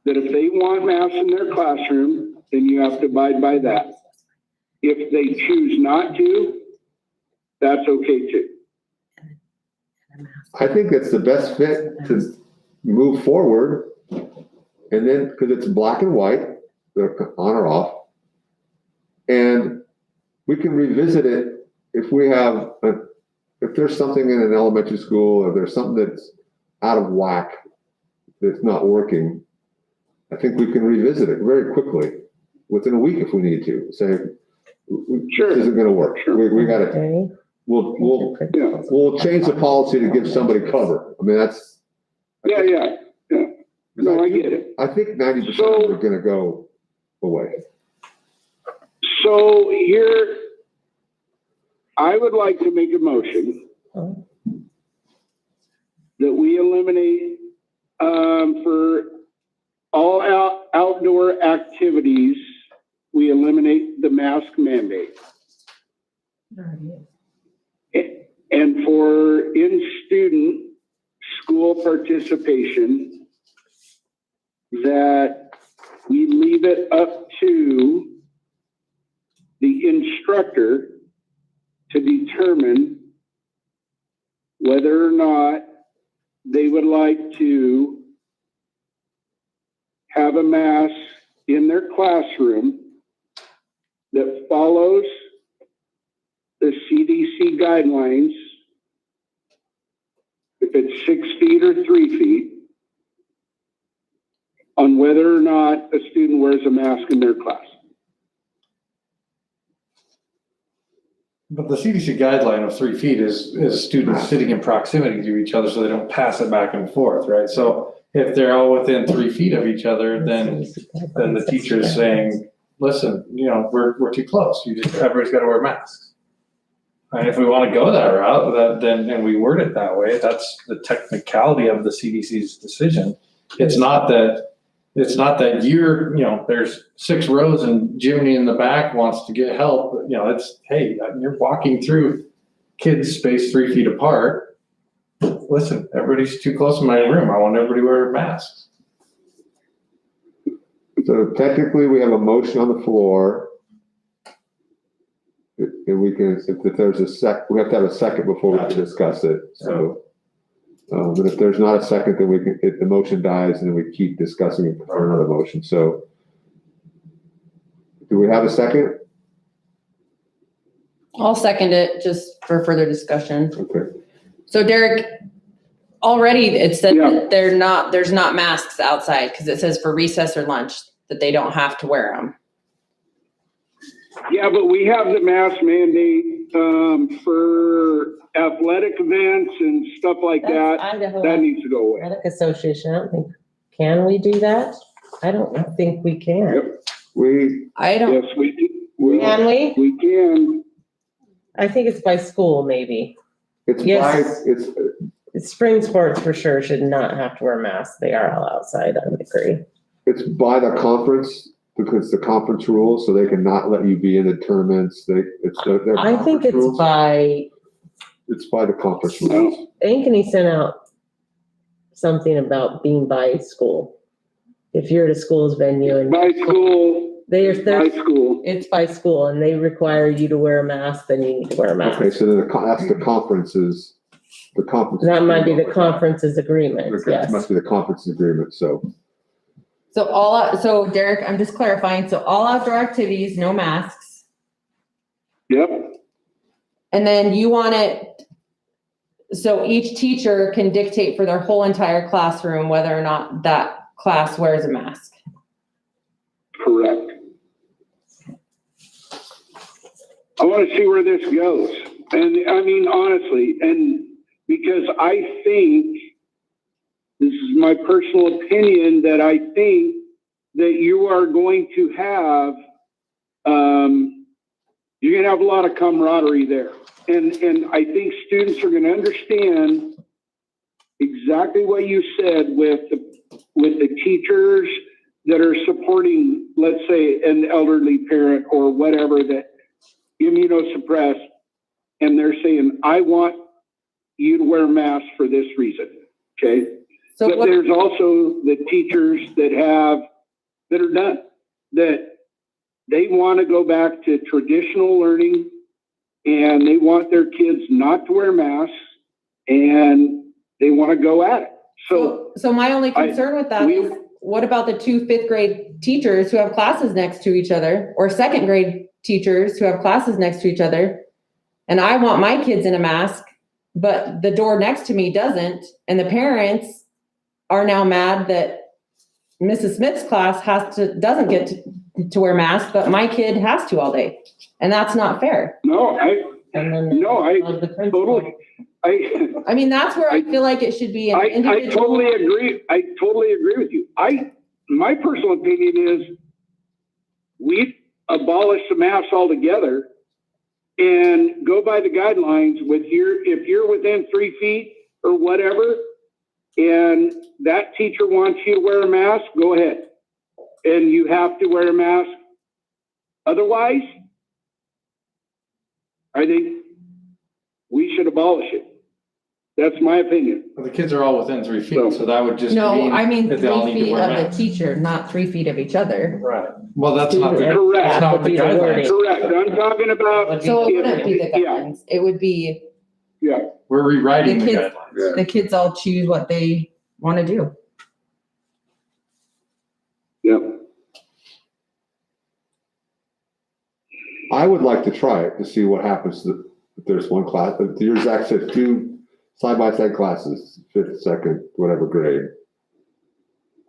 S5: that if they want masks in their classroom, then you have to abide by that. If they choose not to, that's okay too.
S1: I think it's the best fit to move forward. And then, because it's black and white, they're on or off. And we can revisit it if we have, if there's something in an elementary school, or there's something that's out of whack, that's not working, I think we can revisit it very quickly, within a week if we need to, say,
S5: Sure.
S1: this isn't gonna work.
S5: Sure.
S1: We gotta,
S8: Okay.
S1: we'll change the policy to give somebody cover. I mean, that's.
S5: Yeah. No, I get it.
S1: I think 90% are gonna go away.
S5: So here, I would like to make a motion that we eliminate, for all outdoor activities, we eliminate the mask mandate. And for in-student school participation, that we leave it up to the instructor to determine whether or not they would like to have a mask in their classroom that follows the CDC guidelines, if it's 6 feet or 3 feet, on whether or not a student wears a mask in their class.
S3: But the CDC guideline of 3 feet is students sitting in proximity to each other so they don't pass it back and forth, right? So if they're all within 3 feet of each other, then the teacher's saying, listen, we're too close. Everybody's got to wear masks. And if we want to go that route, and we word it that way, that's the technicality of the CDC's decision. It's not that there's 6 rows and Jimmy in the back wants to get help. It's, hey, you're walking through kids spaced 3 feet apart. Listen, everybody's too close in my room. I want everybody to wear masks.
S1: So technically, we have a motion on the floor. And we can, if there's we have to have a second before we can discuss it. So, but if there's not a second, then if the motion dies, and then we keep discussing it for another motion. So, do we have a second?
S4: I'll second it just for further discussion.
S1: Okay.
S4: So Derek, already it said
S5: Yeah.
S4: that there's not masks outside because it says for recess or lunch that they don't have to wear them.
S5: Yeah, but we have the mask mandate, for athletic events and stuff like that.
S8: Idaho
S5: That needs to go away.
S8: Athletic Association, I don't think, can we do that? I don't think we can.
S5: Yep.
S4: I don't.
S5: Yes, we do.
S8: Can we?
S5: We can.
S8: I think it's by school, maybe.
S1: It's
S8: Yes.
S1: it's
S8: Spring sports for sure should not have to wear masks. They are all outside, I would agree.
S1: it's by the conference, because the conference rules, so they cannot let you be in the tournaments.
S8: I think it's
S1: It's by the conference rules.
S8: Ankeny sent out something about being by school. If you're at a school's venue and
S5: By school,
S8: they're
S5: by school.
S8: it's by school and they require you to wear a mask, then you need to wear a mask.
S1: Okay, so then that's the conference's,
S8: That might be the conference's agreement,
S1: Okay, it must
S8: yes.
S1: be the conference agreement, so.
S4: So Derek, I'm just clarifying. So all outdoor activities, no masks.
S5: Yep.
S4: And then you want it, so each teacher can dictate for their whole entire classroom whether or not that class wears a mask.
S5: Correct. I want to see where this goes. And I mean, honestly, and because I think, this is my personal opinion, that I think that you are going to have, you're going to have a lot of camaraderie there. And I think students are going to understand exactly what you said with the teachers that are supporting, let's say, an elderly parent or whatever that immunosuppressed, and they're saying, I want you to wear masks for this reason, okay?
S4: So
S5: But
S4: what,
S5: there's also the teachers that are done, that they want to go back to traditional learning and they want their kids not to wear masks and they want to go at it.
S4: so my only concern with that is, what about the 2 5th grade teachers who have classes next to each other, or 2nd grade teachers who have classes next to each other? And I want my kids in a mask, but the door next to me doesn't, and the parents are now mad that Mrs. Smith's class doesn't get to wear masks, but my kid has to all day. And that's not fair.
S8: And then the principal.
S5: Totally,
S4: I mean, that's where I feel like it should be an
S5: I
S4: individual.
S5: totally agree. I totally agree with you. My personal opinion is we abolish the masks altogether and go by the guidelines if you're within 3 feet or whatever, and that teacher wants you to wear a mask, go ahead. And you have to wear a mask. Otherwise, I think we should abolish it. That's my opinion.
S3: Well, the kids are all within 3 feet, so that would just
S4: No,
S3: mean
S4: I mean
S3: that
S4: 3
S3: they all need to
S4: feet
S3: wear
S4: of the
S3: masks.
S4: teacher, not 3 feet of each other.
S3: Right. Well, that's not the,
S8: Correct.
S3: that's not what the
S8: That would be the
S3: guidelines.
S8: wording.
S5: Correct. I'm talking about,
S4: So it wouldn't be the
S5: Yeah.
S4: guidelines. It would be
S5: yeah,
S3: We're rewriting
S4: The
S3: the
S4: kids-
S3: guidelines.
S4: the kids all choose what they want to do.
S5: yeah.
S1: I would like to try it to see what happens if there's one class, if your Zach said 2 side-by-side classes, 5th, 2nd, whatever grade.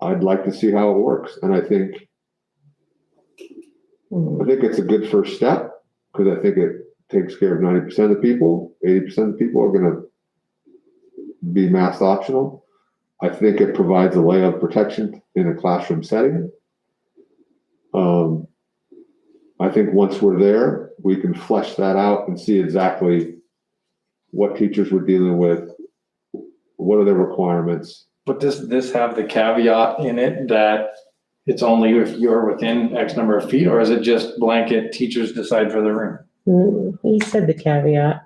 S1: I'd like to see how it works. And I think it's a good first step, because I think it takes care of 90% of the people. 80% of the people are gonna be mask optional. I think it provides a layer of protection in a classroom setting. I think once we're there, we can flesh that out and see exactly what teachers we're dealing with, what are their requirements.
S3: But does this have the caveat in it that it's only if you're within X number of feet, or is it just blanket teachers decide for the room?
S8: He said the caveat.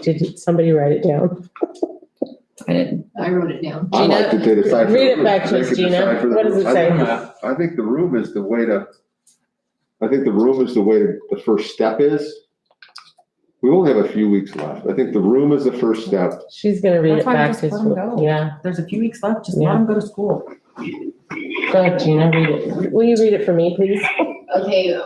S8: Did somebody write it down?
S4: I didn't.
S2: I wrote it down.
S1: I like to decide. for the
S8: Read it
S1: room.
S8: back to
S1: They
S8: us,
S1: can
S8: Gina.
S1: decide for the
S8: What does
S1: room.
S8: it say?
S1: I think the room is the way to, the first step is. We only have a few weeks left. I think the room is the first step.
S8: She's gonna read
S4: That's
S8: it
S4: why we
S8: back
S4: just
S8: to
S4: let 'em go.
S8: Yeah,
S4: There's a few weeks left, just
S8: Yeah.
S4: let them go to school.
S8: go ahead, Gina, read it. Will you read it for me, please?
S2: Okay,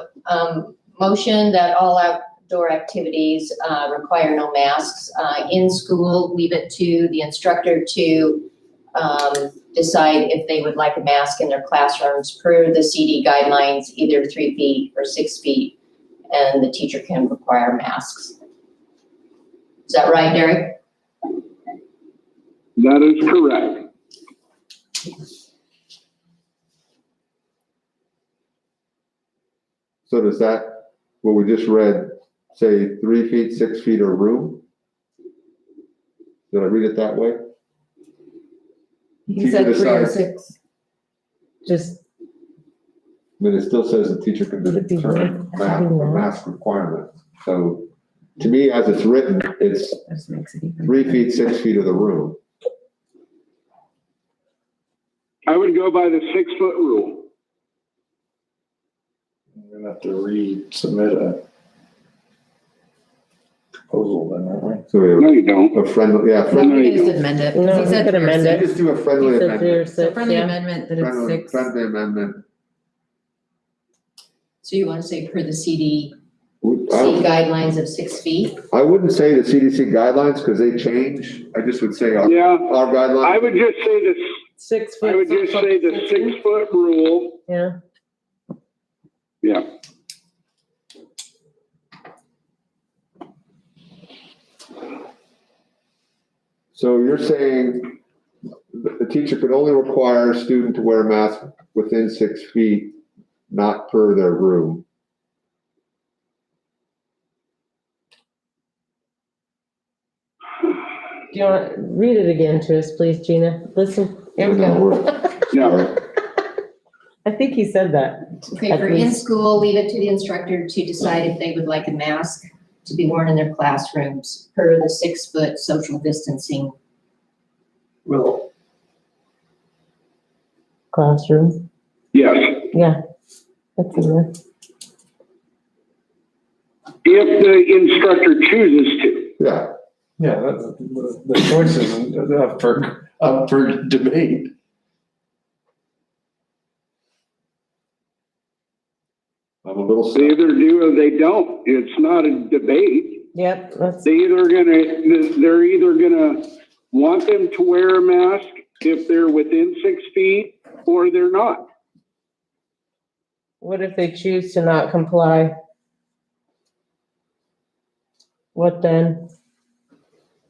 S2: motion that all outdoor activities, require no masks. In school, leave it to the instructor to, decide if they would like a mask in their classrooms per the CD guidelines, either 3 feet or 6 feet. And the teacher can require masks. Is that right, Derek?
S5: That is correct.
S1: So does that, what we just read, say 3 feet, 6 feet or room? Did I read it that way?
S4: He
S1: Teacher
S4: said 3 or
S1: decides.
S4: 6.
S8: Just,
S1: I mean, it still says the teacher can
S8: Would it be
S1: determine
S8: more?
S1: mask requirement. So to me, as it's written, it's
S4: That just makes it even.
S1: 3 feet, 6 feet of the room.
S5: I would go by the 6-foot rule.
S3: We're gonna have to submit a proposal then, aren't we?
S1: So we
S5: No, you don't.
S1: have a friendly,
S4: No,
S5: Friendly.
S4: we can just amend it. 'cause
S8: No,
S4: he
S8: we
S4: said
S8: could
S4: 3 or
S8: amend it.
S4: 6.
S1: just do a friendly
S8: he said 3 or
S1: amendment.
S4: So
S8: 6,
S4: friendly
S8: yeah.
S4: amendment that it's 6.
S1: Friendly amendment.
S2: So you want to say per the CDC
S1: I
S2: guidelines of 6 feet?
S1: wouldn't say the CDC guidelines because they change. I just would say our
S5: Yeah,
S1: guidelines.
S5: I would just say the
S8: 6
S5: I
S8: foot.
S5: would just say the 6-foot rule.
S8: Yeah,
S5: Yeah.
S1: So you're saying the teacher could only require a student to wear a mask within 6 feet, not per their room.
S8: Do you want to read it again to us, please, Gina? Listen, here we go.
S5: No,
S8: I think he said that.
S2: Okay,
S8: At
S2: for in
S8: least.
S2: school, leave it to the instructor to decide if they would like a mask to be worn in their classrooms per the 6-foot social distancing rule.
S8: Classroom,
S5: yes.
S8: yeah. That's in there.
S5: If the instructor chooses to.
S1: Yeah,
S3: Yeah, the choice is up for debate.
S1: I'm a little.
S5: They either do or they don't. It's not a debate.
S8: Yep, that's,
S5: They're either gonna want them to wear a mask if they're within 6 feet, or they're not.
S8: what if they choose to not comply? What then?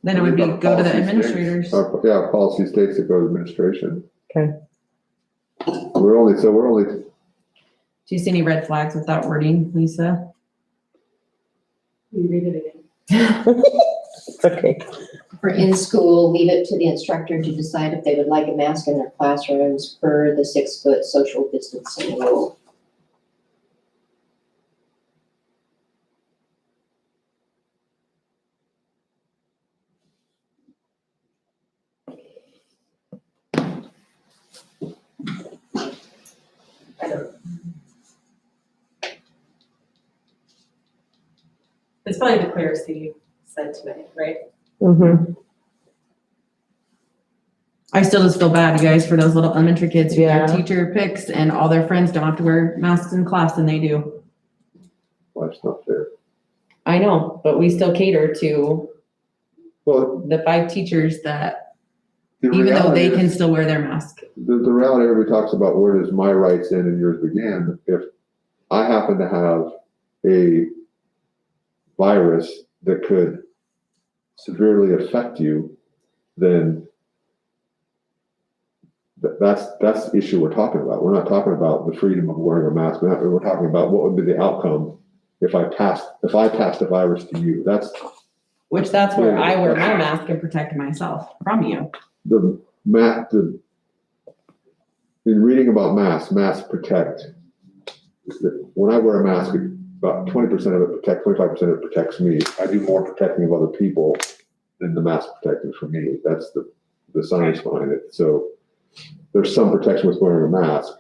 S4: Then it would be go to the administrators.
S1: Yeah, policy states that go to administration.
S8: Okay.
S1: We're only,
S4: Do you see any red flags with that wording, Lisa?
S6: Will you read it again?
S8: Okay.
S2: For in school, leave it to the instructor to decide if they would like a mask in their classrooms per the 6-foot social distancing rule.
S6: It's probably the clearest thing you said tonight, right?
S8: Mm-hmm.
S4: I still just feel bad, you guys, for those little elementary kids who their
S8: Yeah.
S4: teacher picks and all their friends don't have to wear masks in class and they do.
S1: life's not fair.
S4: I know, but we still cater to
S1: Well,
S4: the 5 teachers that,
S1: the
S4: even though
S1: reality
S4: they can
S1: is,
S4: still wear their mask.
S1: the reality, everybody talks about where does my rights end and yours begin. If I happen to have a virus that could severely affect you, then that's the issue we're talking about. We're not talking about the freedom of wearing a mask. We're talking about what would be the outcome if I passed the virus to you. That's
S4: Where I wear my mask and protect myself from you.
S1: in reading about masks protect. When I wear a mask, about 20% of it protects, 25% of it protects me. I do more protecting of other people than the mask protecting for me. That's the science behind it. So there's some protection with wearing a mask.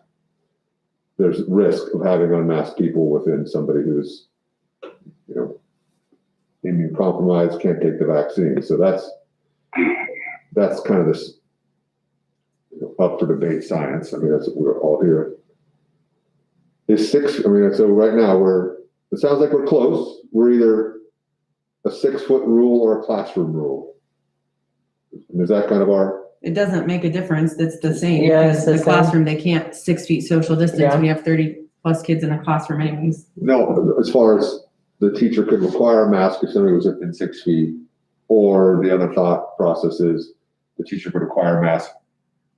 S1: There's risk of having unmasked people within somebody who's, immune compromised, can't take the vaccine. So that's kind of this up for debate science. I mean, that's what we're all here. So right now it sounds like we're close. We're either a 6-foot rule or a classroom rule. Is that kind of our?
S4: It doesn't make a difference. It's the same.
S8: Yeah,
S4: Because
S8: it's the
S4: the
S8: same.
S4: classroom, they can't 6 feet social distance
S8: Yeah.
S4: when you have 30 plus kids in a classroom anyways.
S1: No, as far as the teacher could require a mask if somebody was within 6 feet, or the other thought process is the teacher could require a mask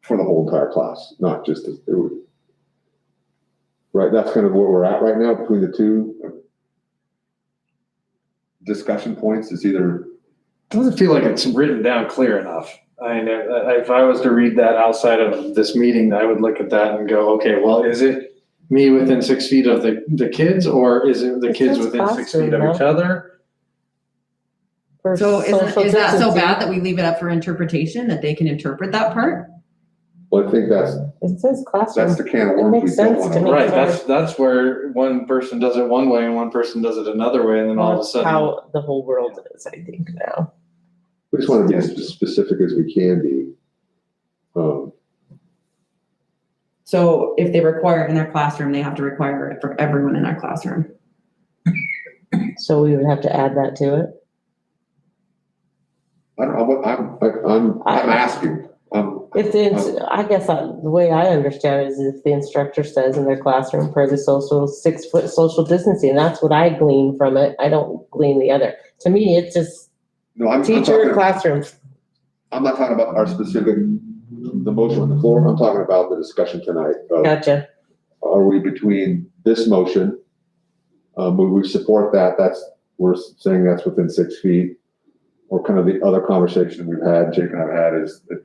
S1: for the whole entire class, not just right. That's kind of where we're at right now between the two discussion points. It's either
S3: Doesn't feel like it's written down clear enough. I mean, if I was to read that outside of this meeting, I would look at that and go, okay, well, is it me within 6 feet of the kids, or is it the
S8: It
S3: kids
S8: says
S3: within 6 feet
S8: classroom,
S3: of each other?
S8: For
S4: So is
S8: social
S4: that so
S8: distancing.
S4: bad that we leave it up for interpretation, that they can interpret that part?
S1: well, I think that's
S8: It says classroom.
S1: the can of
S8: It
S1: worms
S8: makes
S1: we don't
S8: sense
S1: want
S8: to
S1: to.
S8: me.
S3: Right, that's where one person does it one way and one person does it another way, and then all of a
S8: That's
S3: sudden.
S8: how the whole world is, I think, now.
S1: We just want to be as specific as we can be.
S4: So if they require it in their classroom, they have to require it for everyone in their classroom.
S8: So we would have to add that to it.
S1: I don't know what I'm asking.
S8: If I guess the way I understand it is if the instructor says in their classroom per the 6-foot social distancing, that's what I glean from it. I don't glean the other. To me, it's just
S1: No, I'm
S8: teacher
S1: talking,
S8: classroom.
S1: I'm not talking about our specific, the motion on the floor. I'm talking about the discussion tonight.
S8: Gotcha.
S1: Are we between this motion? Would we support that? We're saying that's within 6 feet. or kind of the other conversation we've had, Jake and I've had, is that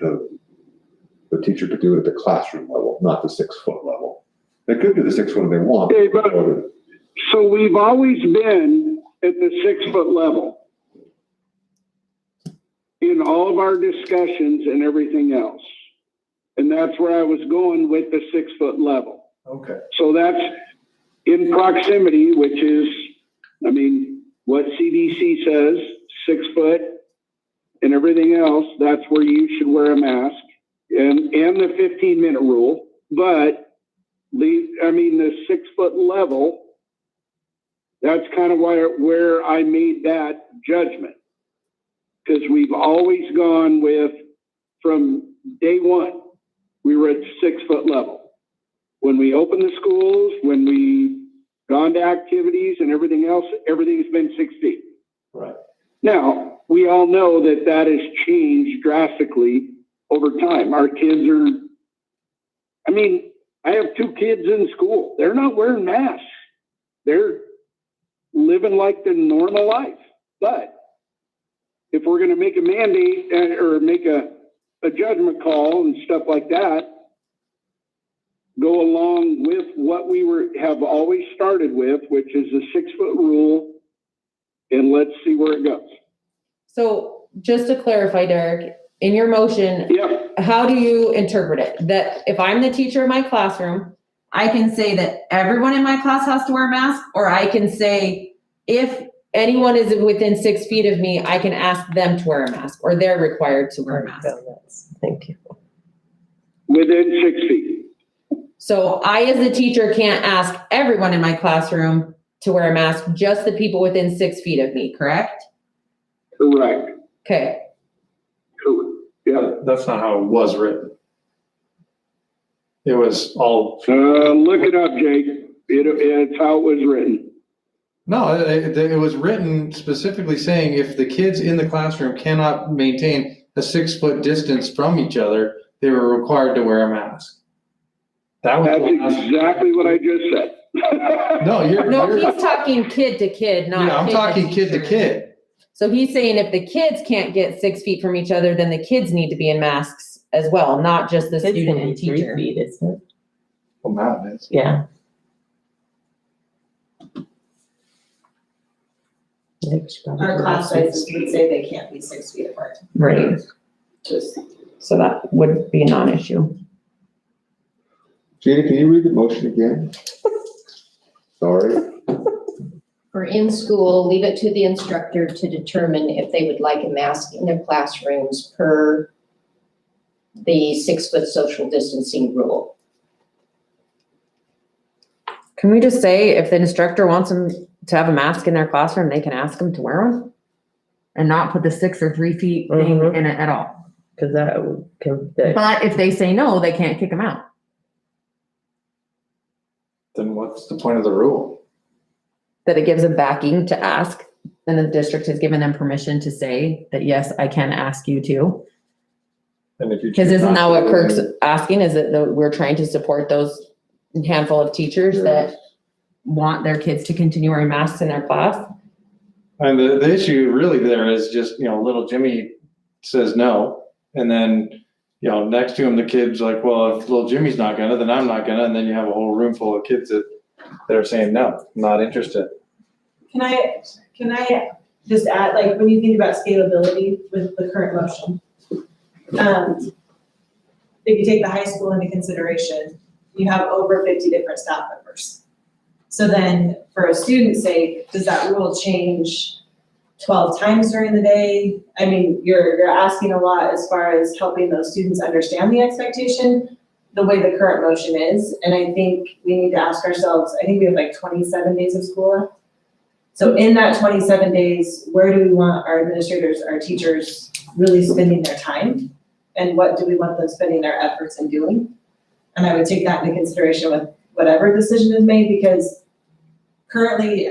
S1: the teacher could do it at the classroom level, not the 6 foot level. They could do the 6 foot if they want.
S5: Okay, but so we've always been at the 6 foot level in all of our discussions and everything else. And that's where I was going with the 6 foot level.
S1: Okay.
S5: So that's in proximity, which is, I mean, what CDC says, 6 foot and everything else, that's where you should wear a mask and the 15-minute rule. But the 6 foot level, that's kind of where I made that judgment. Because we've always gone with, from day one, we were at 6 foot level. When we opened the schools, when we gone to activities and everything else, everything's been 6 feet.
S1: Right.
S5: Now, we all know that that has changed drastically over time. Our kids are, I have 2 kids in school. They're not wearing masks. They're living like their normal life. But if we're going to make a mandate or make a judgment call and stuff like that, go along with what we have always started with, which is a 6 foot rule, and let's see where it goes.
S4: So just to clarify, Derek, in your motion,
S5: Yep.
S4: how do you interpret it? That if I'm the teacher of my classroom, I can say that everyone in my class has to wear a mask, or I can say if anyone is within 6 feet of me, I can ask them to wear a mask, or they're required to wear a mask.
S8: Thank you.
S5: Within 6 feet.
S4: So I, as a teacher, can't ask everyone in my classroom to wear a mask, just the people within 6 feet of me, correct?
S5: Correct.
S4: Okay.
S5: Correct. Yeah.
S3: That's not how it was written. It was all,
S5: Look it up, Jake. It's how it was written.
S3: no, it was written specifically saying if the kids in the classroom cannot maintain a 6 foot distance from each other, they were required to wear a mask. That was.
S5: That's exactly what I just said.
S4: No, he's talking kid to kid, not.
S3: Yeah, I'm talking kid to kid.
S4: So he's saying if the kids can't get 6 feet from each other, then the kids need to be in masks as well, not just the student and teacher.
S8: 3 feet, isn't it?
S3: Well, now it is.
S8: Yeah.
S6: Our class sizes would say they can't be 6 feet apart.
S4: Right.
S6: Just
S4: So that would be a non-issue.
S1: Gina, can you read the motion again? Sorry.
S2: For in school, leave it to the instructor to determine if they would like a mask in their classrooms per the 6 foot social distancing rule.
S4: Can we just say if the instructor wants them to have a mask in their classroom, they can ask them to wear one? And not put the 6 or 3 feet thing
S8: Mhm.
S4: in it at all?
S8: Because that can,
S4: But if they say no, they can't kick them out.
S3: Then what's the point of the rule?
S4: That it gives them backing to ask, and the district has given them permission to say that, yes, I can ask you to.
S3: And if you.
S4: Because
S3: choose
S4: isn't that
S3: not
S4: what
S3: to,
S4: Kirk's
S3: then-
S4: asking, is that we're trying to support those handful of teachers that want their kids to continue wearing masks in their class?
S3: And the issue really there is just, little Jimmy says no. And then, next to him, the kid's like, well, if little Jimmy's not gonna, then I'm not gonna. And then you have a whole room full of kids that are saying, no, not interested.
S6: Can I just add, like, when you think about scalability with the current motion, if you take the high school into consideration, you have over 50 different staff members. So then, for a student's sake, does that rule change 12 times during the day? I mean, you're asking a lot as far as helping those students understand the expectation, the way the current motion is. And I think we need to ask ourselves, I think we have like 27 days of school left. So in that 27 days, where do we want our administrators, our teachers really spending their time? And what do we want them spending their efforts in doing? And I would take that into consideration with whatever decision is made, because currently,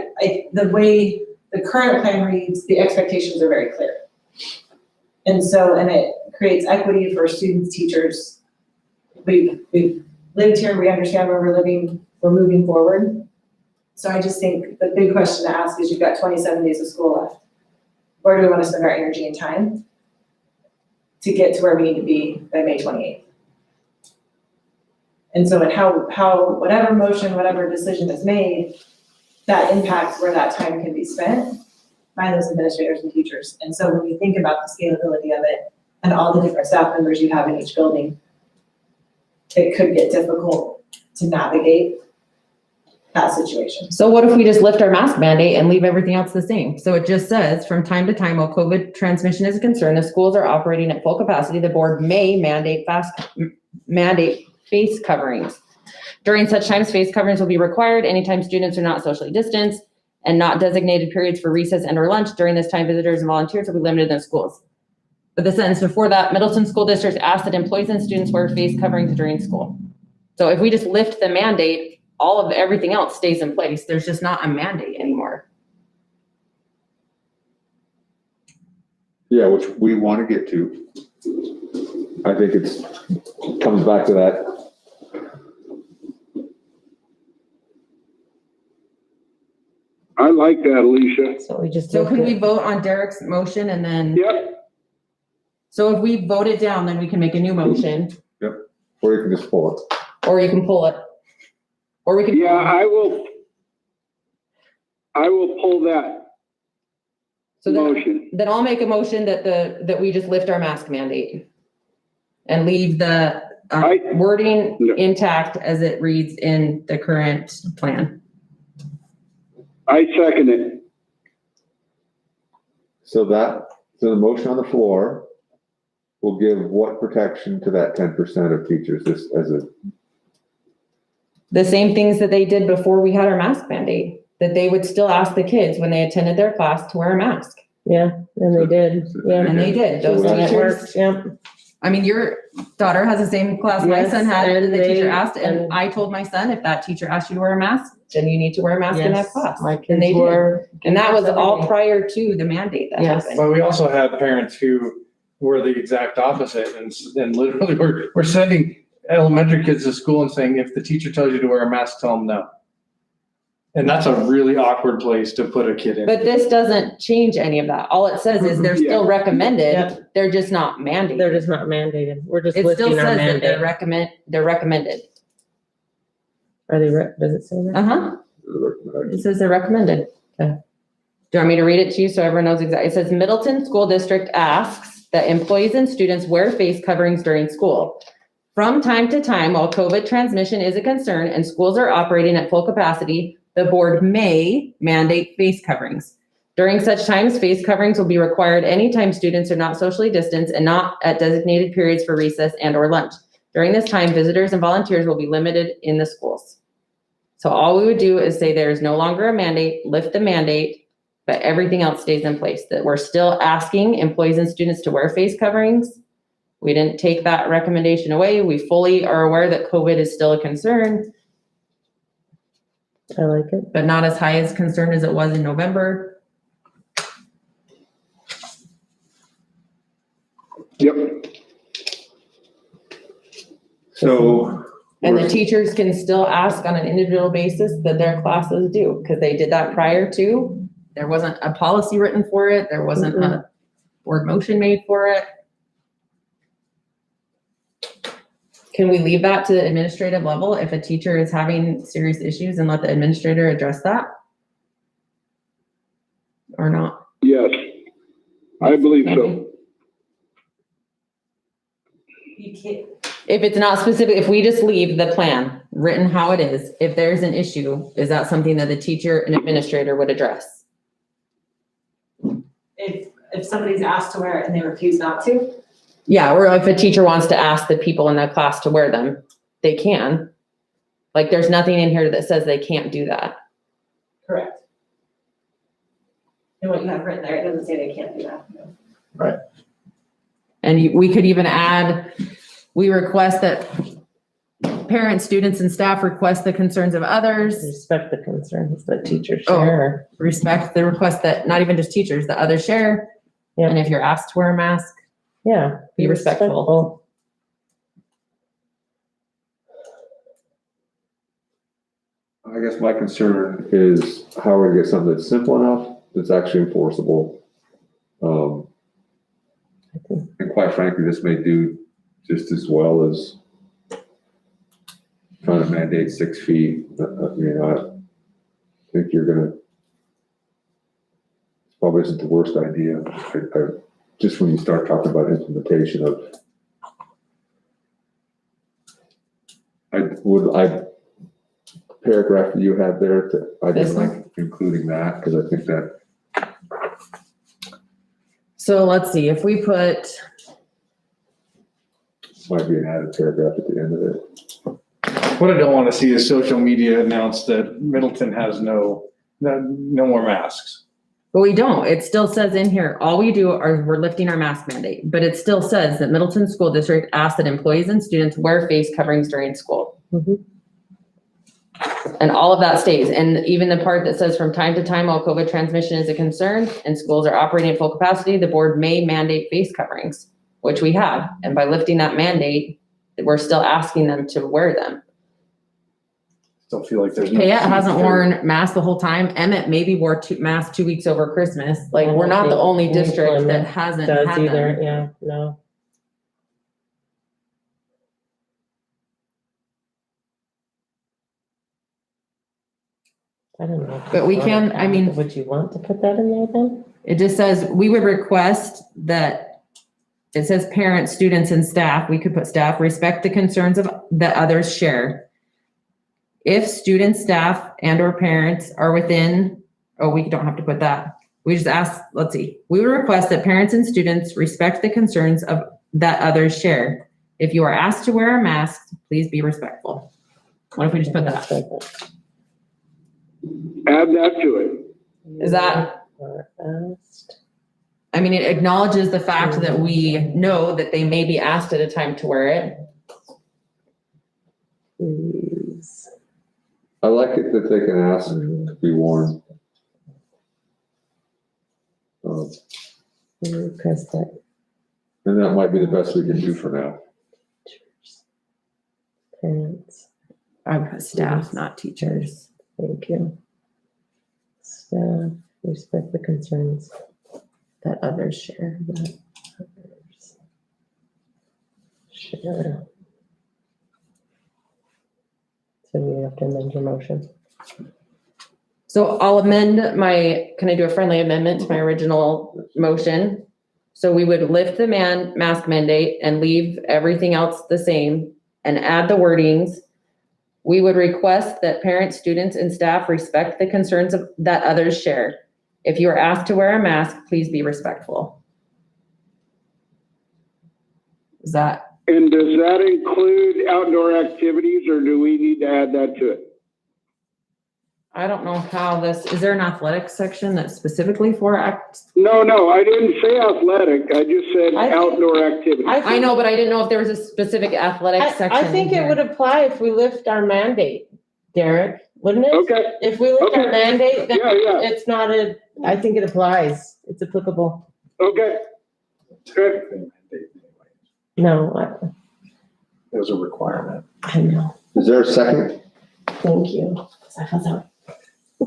S6: the way the current plan reads, the expectations are very clear. And it creates equity for students, teachers. We've lived here, we understand where we're living, we're moving forward. So I just think the big question to ask is, you've got 27 days of school left. where do we want to spend our energy and time to get to where we need to be by May 28th? And so how whatever motion, whatever decision is made, that impacts where that time can be spent by those administrators and teachers. And so when you think about the scalability of it and all the different staff members you have in each building, it could get difficult to navigate that situation.
S4: So what if we just lift our mask mandate and leave everything else the same? So it just says, from time to time, while COVID transmission is a concern, the schools are operating at full capacity, the board may mandate face coverings. During such times, face coverings will be required anytime students are not socially distanced and not designated periods for recess and or lunch. During this time, visitors and volunteers will be limited in schools. But the sentence before that, Middleton school districts ask that employees and students wear face coverings during school. So if we just lift the mandate, all of everything else stays in place. There's just not a mandate anymore.
S1: Yeah, which we want to get to. I think comes back to that.
S5: I like that, Alicia.
S8: So we just.
S4: So can we vote on Derek's motion and then,
S5: Yep,
S4: so if we vote it down, then we can make a new motion,
S1: Or you can just pull it.
S4: or you can pull it. Or we can.
S5: yeah, I will pull that
S4: So
S5: motion.
S4: then I'll make a motion that we just lift our mask mandate and leave the wording
S5: No.
S4: intact as it reads in the current plan.
S5: I second it.
S1: So the motion on the floor will give what protection to that 10% of teachers, this as a,
S4: The same things that they did before we had our mask mandate, that they would still ask the kids when they attended their class to wear a mask.
S8: Yeah, and they did, yeah.
S4: And they did. Those
S1: So
S8: And it
S4: teachers,
S8: worked, yeah.
S4: I mean, your daughter has the same class my
S8: Yes,
S4: son had, and the
S8: and
S4: teacher
S8: they-
S4: asked, and
S8: and-
S4: I told my son, if that teacher asked you to wear a mask, then you need to wear a mask in that
S8: Yes,
S4: class.
S8: my
S4: And
S8: kids
S4: they did.
S8: were.
S4: And that was all
S8: everything.
S4: prior to the mandate that
S8: Yes.
S4: happened.
S3: But we also had parents who were the exact opposite and literally we're sending elementary kids to school and saying, if the teacher tells you to wear a mask, tell them no. And that's a really awkward place to put a kid in.
S4: But this doesn't change any of that. All it says is they're still
S5: Yeah.
S4: recommended,
S8: Yep.
S4: they're just not mandated.
S8: They're just not mandated. We're just
S4: It still
S8: lifting our
S4: says that they're
S8: mandate.
S4: recommended.
S8: Are they, does it say that?
S4: Uh-huh. It says they're recommended. Okay. Do you want me to read it to you so everyone knows exactly? It says Middleton School District asks that employees and students wear face coverings during school. From time to time, while COVID transmission is a concern and schools are operating at full capacity, the board may mandate face coverings. During such times, face coverings will be required anytime students are not socially distanced and not at designated periods for recess and or lunch. During this time, visitors and volunteers will be limited in the schools. So all we would do is say there is no longer a mandate, lift the mandate, but everything else stays in place, that we're still asking employees and students to wear face coverings. We didn't take that recommendation away. We fully are aware that COVID is still a concern,
S8: I like it.
S4: but not as high as concern as it was in November.
S5: Yep,
S1: So.
S4: And the teachers can still ask on an individual basis that their classes do, because they did that prior to. There wasn't a policy written for it. There wasn't a board motion made for it. Can we leave that to the administrative level if a teacher is having serious issues and let the administrator address that? Or not?
S5: yes, I believe so.
S6: You can't,
S4: If it's not specific, if we just leave the plan written how it is, if there's an issue, is that something that the teacher and administrator would address?
S6: if somebody's asked to wear it and they refuse not to,
S4: Yeah, or if a teacher wants to ask the people in the class to wear them, they can. Like, there's nothing in here that says they can't do that.
S6: correct. And what you have written there, it doesn't say they can't do that. No.
S4: And we could even add, we request that parents, students, and staff request the concerns of others,
S8: Respect the concerns that teachers
S4: Oh.
S8: share.
S4: respect the request that not even just teachers, that others share.
S8: Yeah.
S4: And if you're asked to wear a mask,
S8: Yeah.
S4: Be respectful.
S1: I guess my concern is how are we gonna get something that's simple enough, that's actually enforceable. And quite frankly, this may do just as well as trying to mandate 6 feet. I think you're gonna, it probably isn't the worst idea. Just when you start talking about implementation of, paragraph that you had there, I
S4: This
S1: didn't like including that, because I think that,
S4: So let's see, if we put,
S1: might be an added paragraph at the end of it.
S3: What I don't want to see is social media announce that Middleton has no more masks.
S4: but we don't, it still says in here, all we do are, we're lifting our mask mandate, but it still says that Middleton School District asks that employees and students wear face coverings during school.
S8: Mhm.
S4: And all of that stays, and even the part that says from time to time, while COVID transmission is a concern and schools are operating at full capacity, the board may mandate face coverings, which we have, and by lifting that mandate, we're still asking them to wear them.
S3: Still feel like there's no.
S4: Payette hasn't worn masks the whole time. Emmett maybe wore masks 2 weeks over Christmas. Like, we're not the only district that hasn't
S8: Does
S4: had
S8: either,
S4: them.
S8: yeah, no. I don't know. if
S4: But
S8: you
S4: we
S8: want
S4: can-
S8: to
S4: I mean-
S8: Would you want to put that in there then?
S4: It just says, we would request that, it says parents, students, and staff, we could put staff, respect the concerns of, that others share. If students, staff, and or parents are within, we don't have to put that. We just ask, let's see, we would request that parents and students respect the concerns of, that others share. If you are asked to wear a mask, please be respectful. What if we just put that?
S5: Add that to it.
S4: Is that,
S8: Or asked.
S4: I mean, it acknowledges the fact that we know that they may be asked at a time to wear it.
S8: Please.
S1: I like it that they can ask to be worn.
S8: Request that
S1: And that might be the best we can do for now.
S8: teachers, parents,
S4: I put staff, not teachers.
S8: thank you. Staff, respect the concerns
S4: That others share.
S8: that others share. So we have to amend your motion.
S4: So I'll amend can I do a friendly amendment to my original motion? So we would lift the mask mandate and leave everything else the same and add the wordings. We would request that parents, students, and staff respect the concerns that others share. If you are asked to wear a mask, please be respectful. Is that,
S5: And does that include outdoor activities, or do we need to add that to it?
S4: I don't know how is there an athletics section that's specifically for
S5: No, I didn't say athletic. I just said
S8: I think-
S5: outdoor activities.
S4: I know, but I didn't know if there was a specific athletics section.
S8: I think it
S4: here.
S8: would apply if we lift our mandate, Derek, wouldn't it?
S5: Okay,
S8: If we lift our
S5: Okay.
S8: mandate, then
S5: Yeah.
S8: it's not I think it applies. It's applicable.
S5: okay. Good.
S8: No,
S3: It was a requirement.
S8: I know.
S1: Is there a second?
S8: Thank you.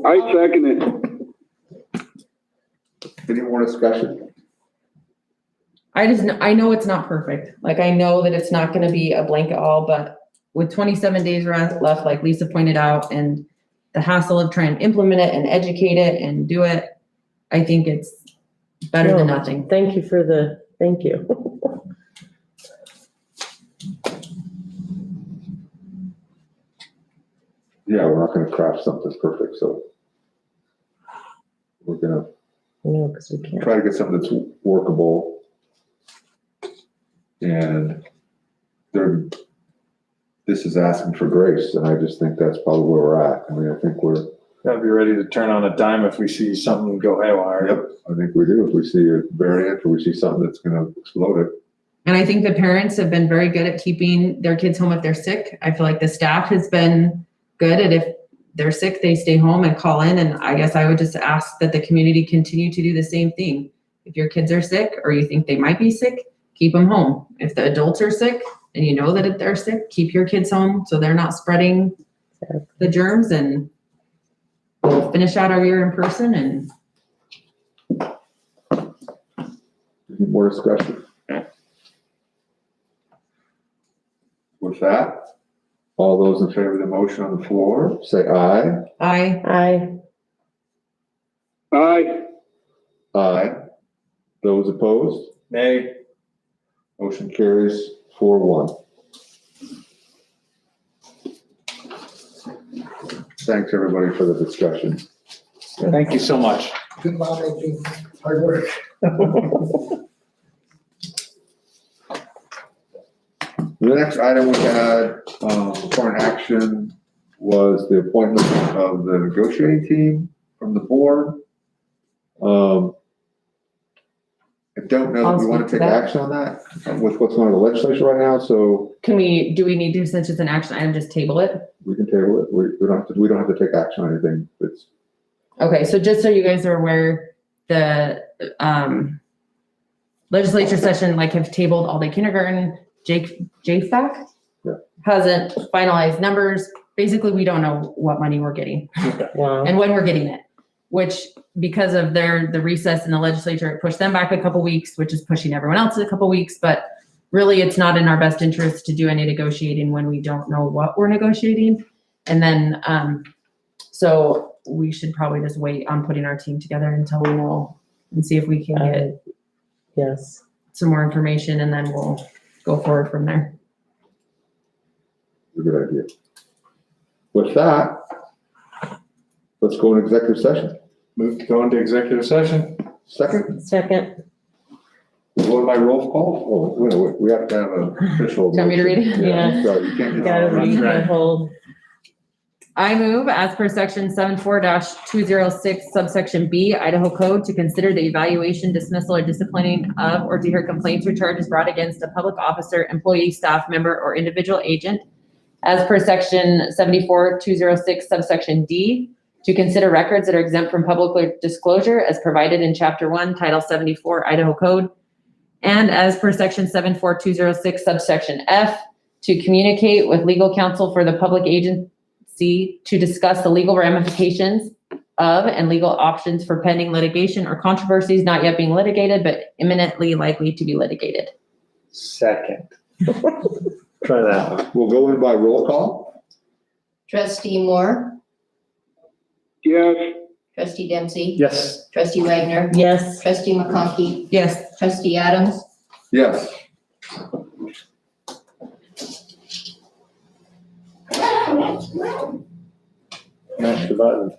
S5: I second it.
S1: Any more discussion?
S4: I know it's not perfect. Like, I know that it's not gonna be a blanket all, but with 27 days left, like Lisa pointed out, and the hassle of trying to implement it and educate it and do it, I think it's better than nothing.
S8: Thank you thank you.
S1: Yeah, we're not gonna craft something perfect, so we're gonna
S8: No, because we can't.
S1: try to get something that's workable. And this is asking for grace, and I just think that's probably where we're at. I mean, I think
S3: Gotta be ready to turn on a dime if we see something go haywire.
S1: I think we do. If we see a variant or we see something that's gonna explode it.
S4: And I think the parents have been very good at keeping their kids home if they're sick. I feel like the staff has been good at, if they're sick, they stay home and call in. And I guess I would just ask that the community continue to do the same thing. If your kids are sick or you think they might be sick, keep them home. If the adults are sick and you know that if they're sick, keep your kids home so they're not spreading the germs, and we'll finish out our year in person. And
S1: Any more discussion? With that, all those in favor of the motion on the floor, say aye.
S4: Aye.
S5: Aye.
S1: Aye. Those opposed?
S3: Nay.
S1: Motion carries 4-1. Thanks, everybody, for the discussion.
S3: Thank you so much.
S7: Good lawmaking, hard work.
S1: The next item we had, for an action was the appointment of the negotiating team from the board. I don't know if we want to take action on that with what's going on in the legislature right now, so
S4: Do we need to, since it's an action item, just table it?
S1: we can table it. We don't have to take action on anything. It's,
S4: Okay, so just so you guys are aware, the legislature session, like, have tabled all day kindergarten. JFAC
S1: Yeah.
S4: hasn't finalized numbers. Basically, we don't know what money we're getting
S8: Wow.
S4: and when we're getting it, which because of the recess in the legislature, it pushed them back a couple weeks, which is pushing everyone else a couple weeks. But really, it's not in our best interest to do any negotiating when we don't know what we're negotiating. And then, so we should probably just wait on putting our team together until we know and see if we can get
S8: Yes.
S4: some more information, and then we'll go forward from there.
S1: a good idea. With that, let's go into executive session.
S3: Move to go into executive session.
S1: Second,
S8: Second.
S1: we'll go by roll call. Oh, we have to have an official.
S4: Do you want me to read it?
S8: Yeah.
S1: Sorry, you can't.
S8: You gotta read the whole.
S4: I move, as per section 74-206 subsection B, Idaho Code, to consider the evaluation, dismissal, or disciplining of, or to hear complaints or charges brought against a public officer, employee, staff member, or individual agent. As per section 74-206 subsection D, to consider records that are exempt from public disclosure as provided in chapter 1, title 74 Idaho Code. And as per section 74-206 subsection F, to communicate with legal counsel for the public agency to discuss the legal ramifications of and legal options for pending litigation or controversies not yet being litigated, but imminently likely to be litigated.
S3: Second. Try that one.
S1: We'll go in by roll call.
S2: Trustee Moore,
S5: Yes.
S2: trustee Dempsey,
S3: Yes.
S2: trustee Wagner,
S8: Yes.
S2: trustee McConkey,
S4: Yes.
S2: trustee Adams,
S1: Yes.
S3: Mash the button.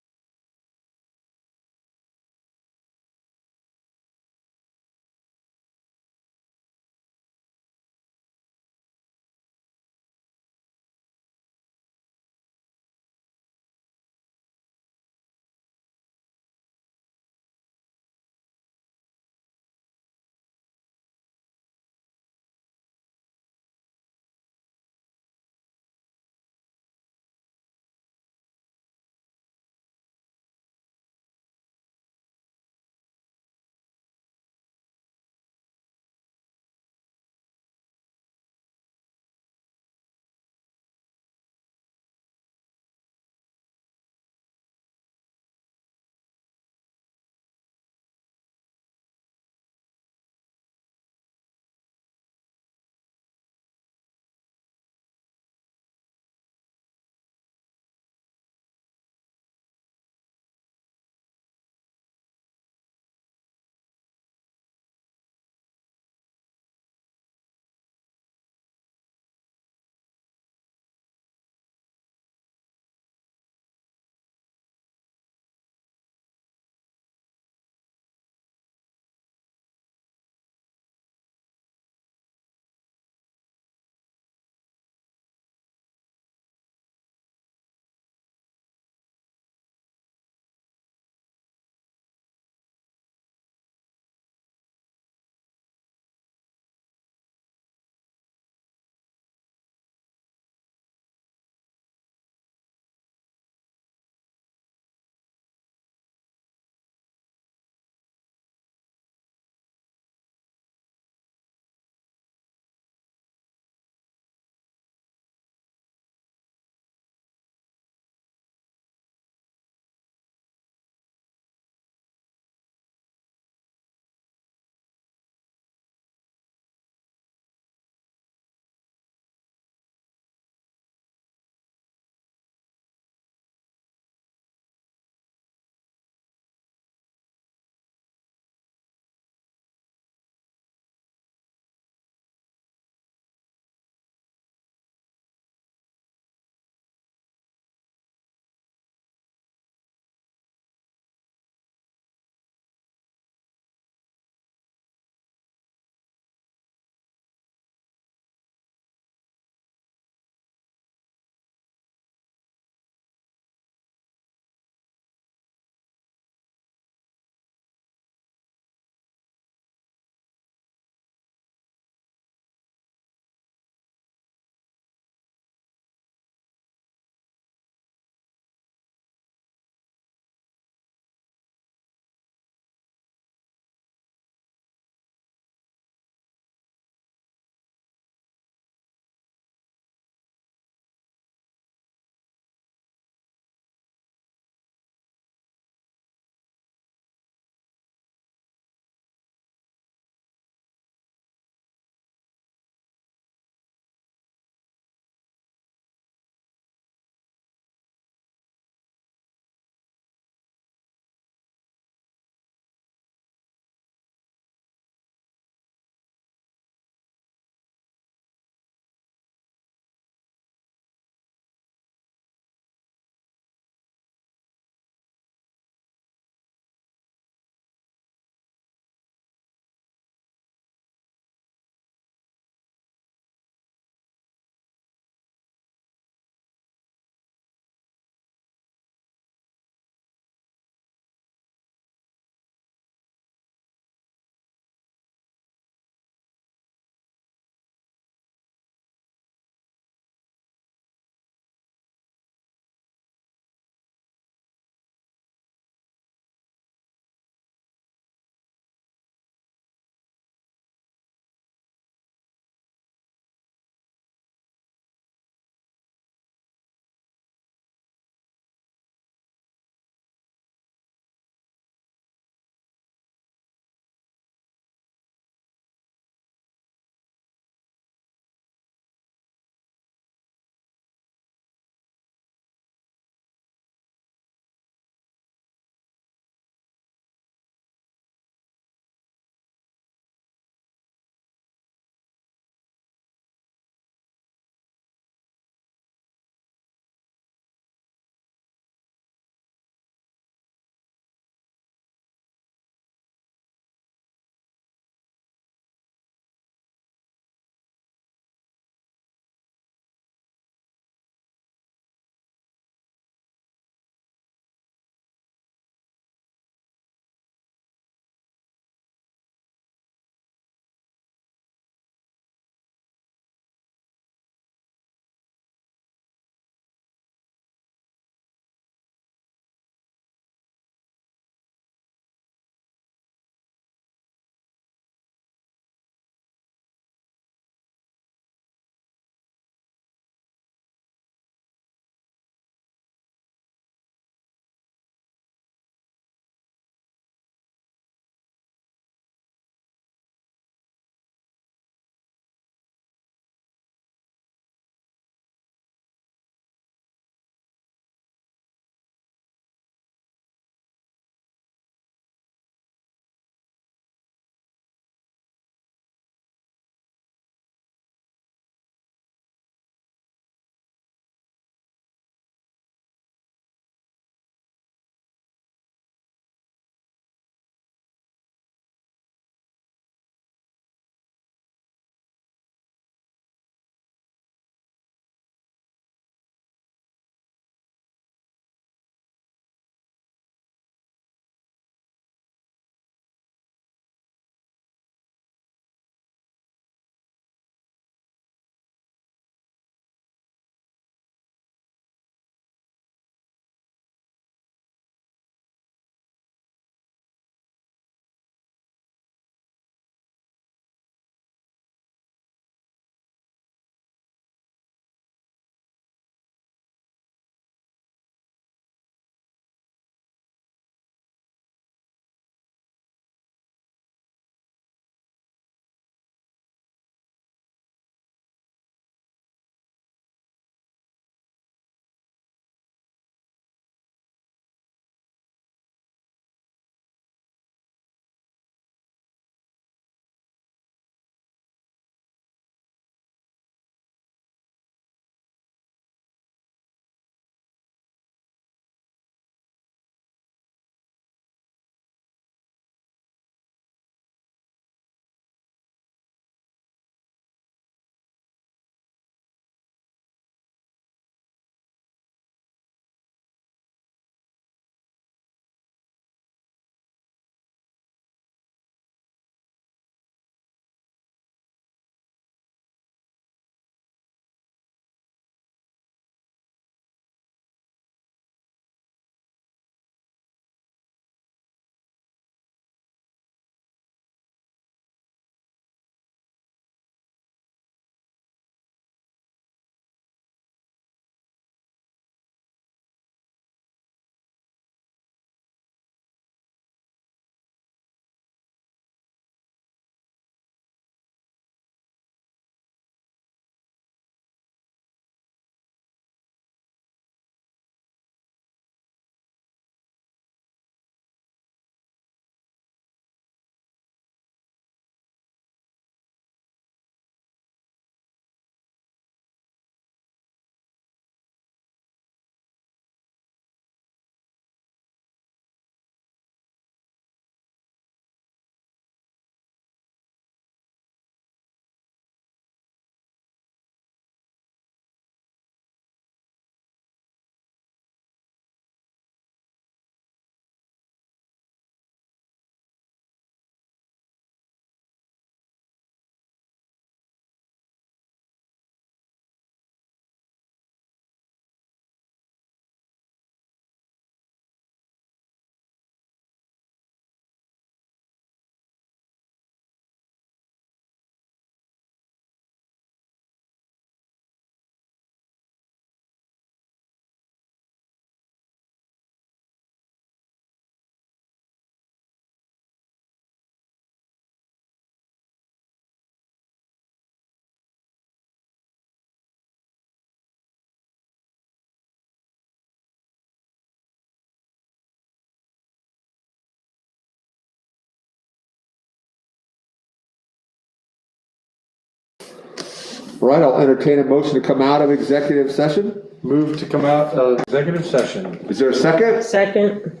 S1: All right, I'll entertain a motion to come out of executive session.
S3: Move to come out of executive session.
S1: Is there a second?
S8: Second,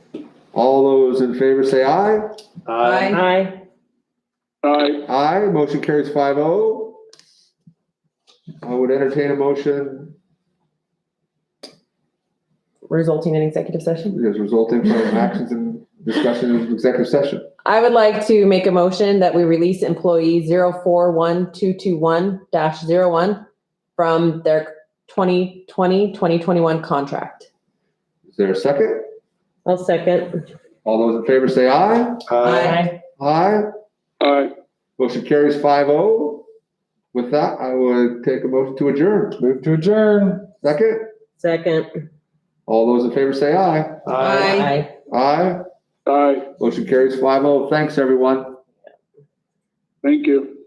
S1: All those in favor say aye.
S8: aye.
S5: Aye.
S1: Aye, motion carries 5-0. I would entertain a motion
S4: Resulting in executive session.
S1: as resulting from actions and discussion in executive session.
S4: I would like to make a motion that we release employee 041221-01 from their 2020-2021 contract.
S1: Is there a second?
S8: I'll second.
S1: All those in favor say aye.
S8: Aye.
S1: Aye,
S5: Aye.
S1: motion carries 5-0. With that, I would take a motion to adjourn.
S3: Move to adjourn.
S1: Second,
S8: Second.
S1: all those in favor say aye.
S8: Aye.
S1: Aye,
S5: Aye.
S1: motion carries 5-0. Thanks, everyone.
S5: Thank you.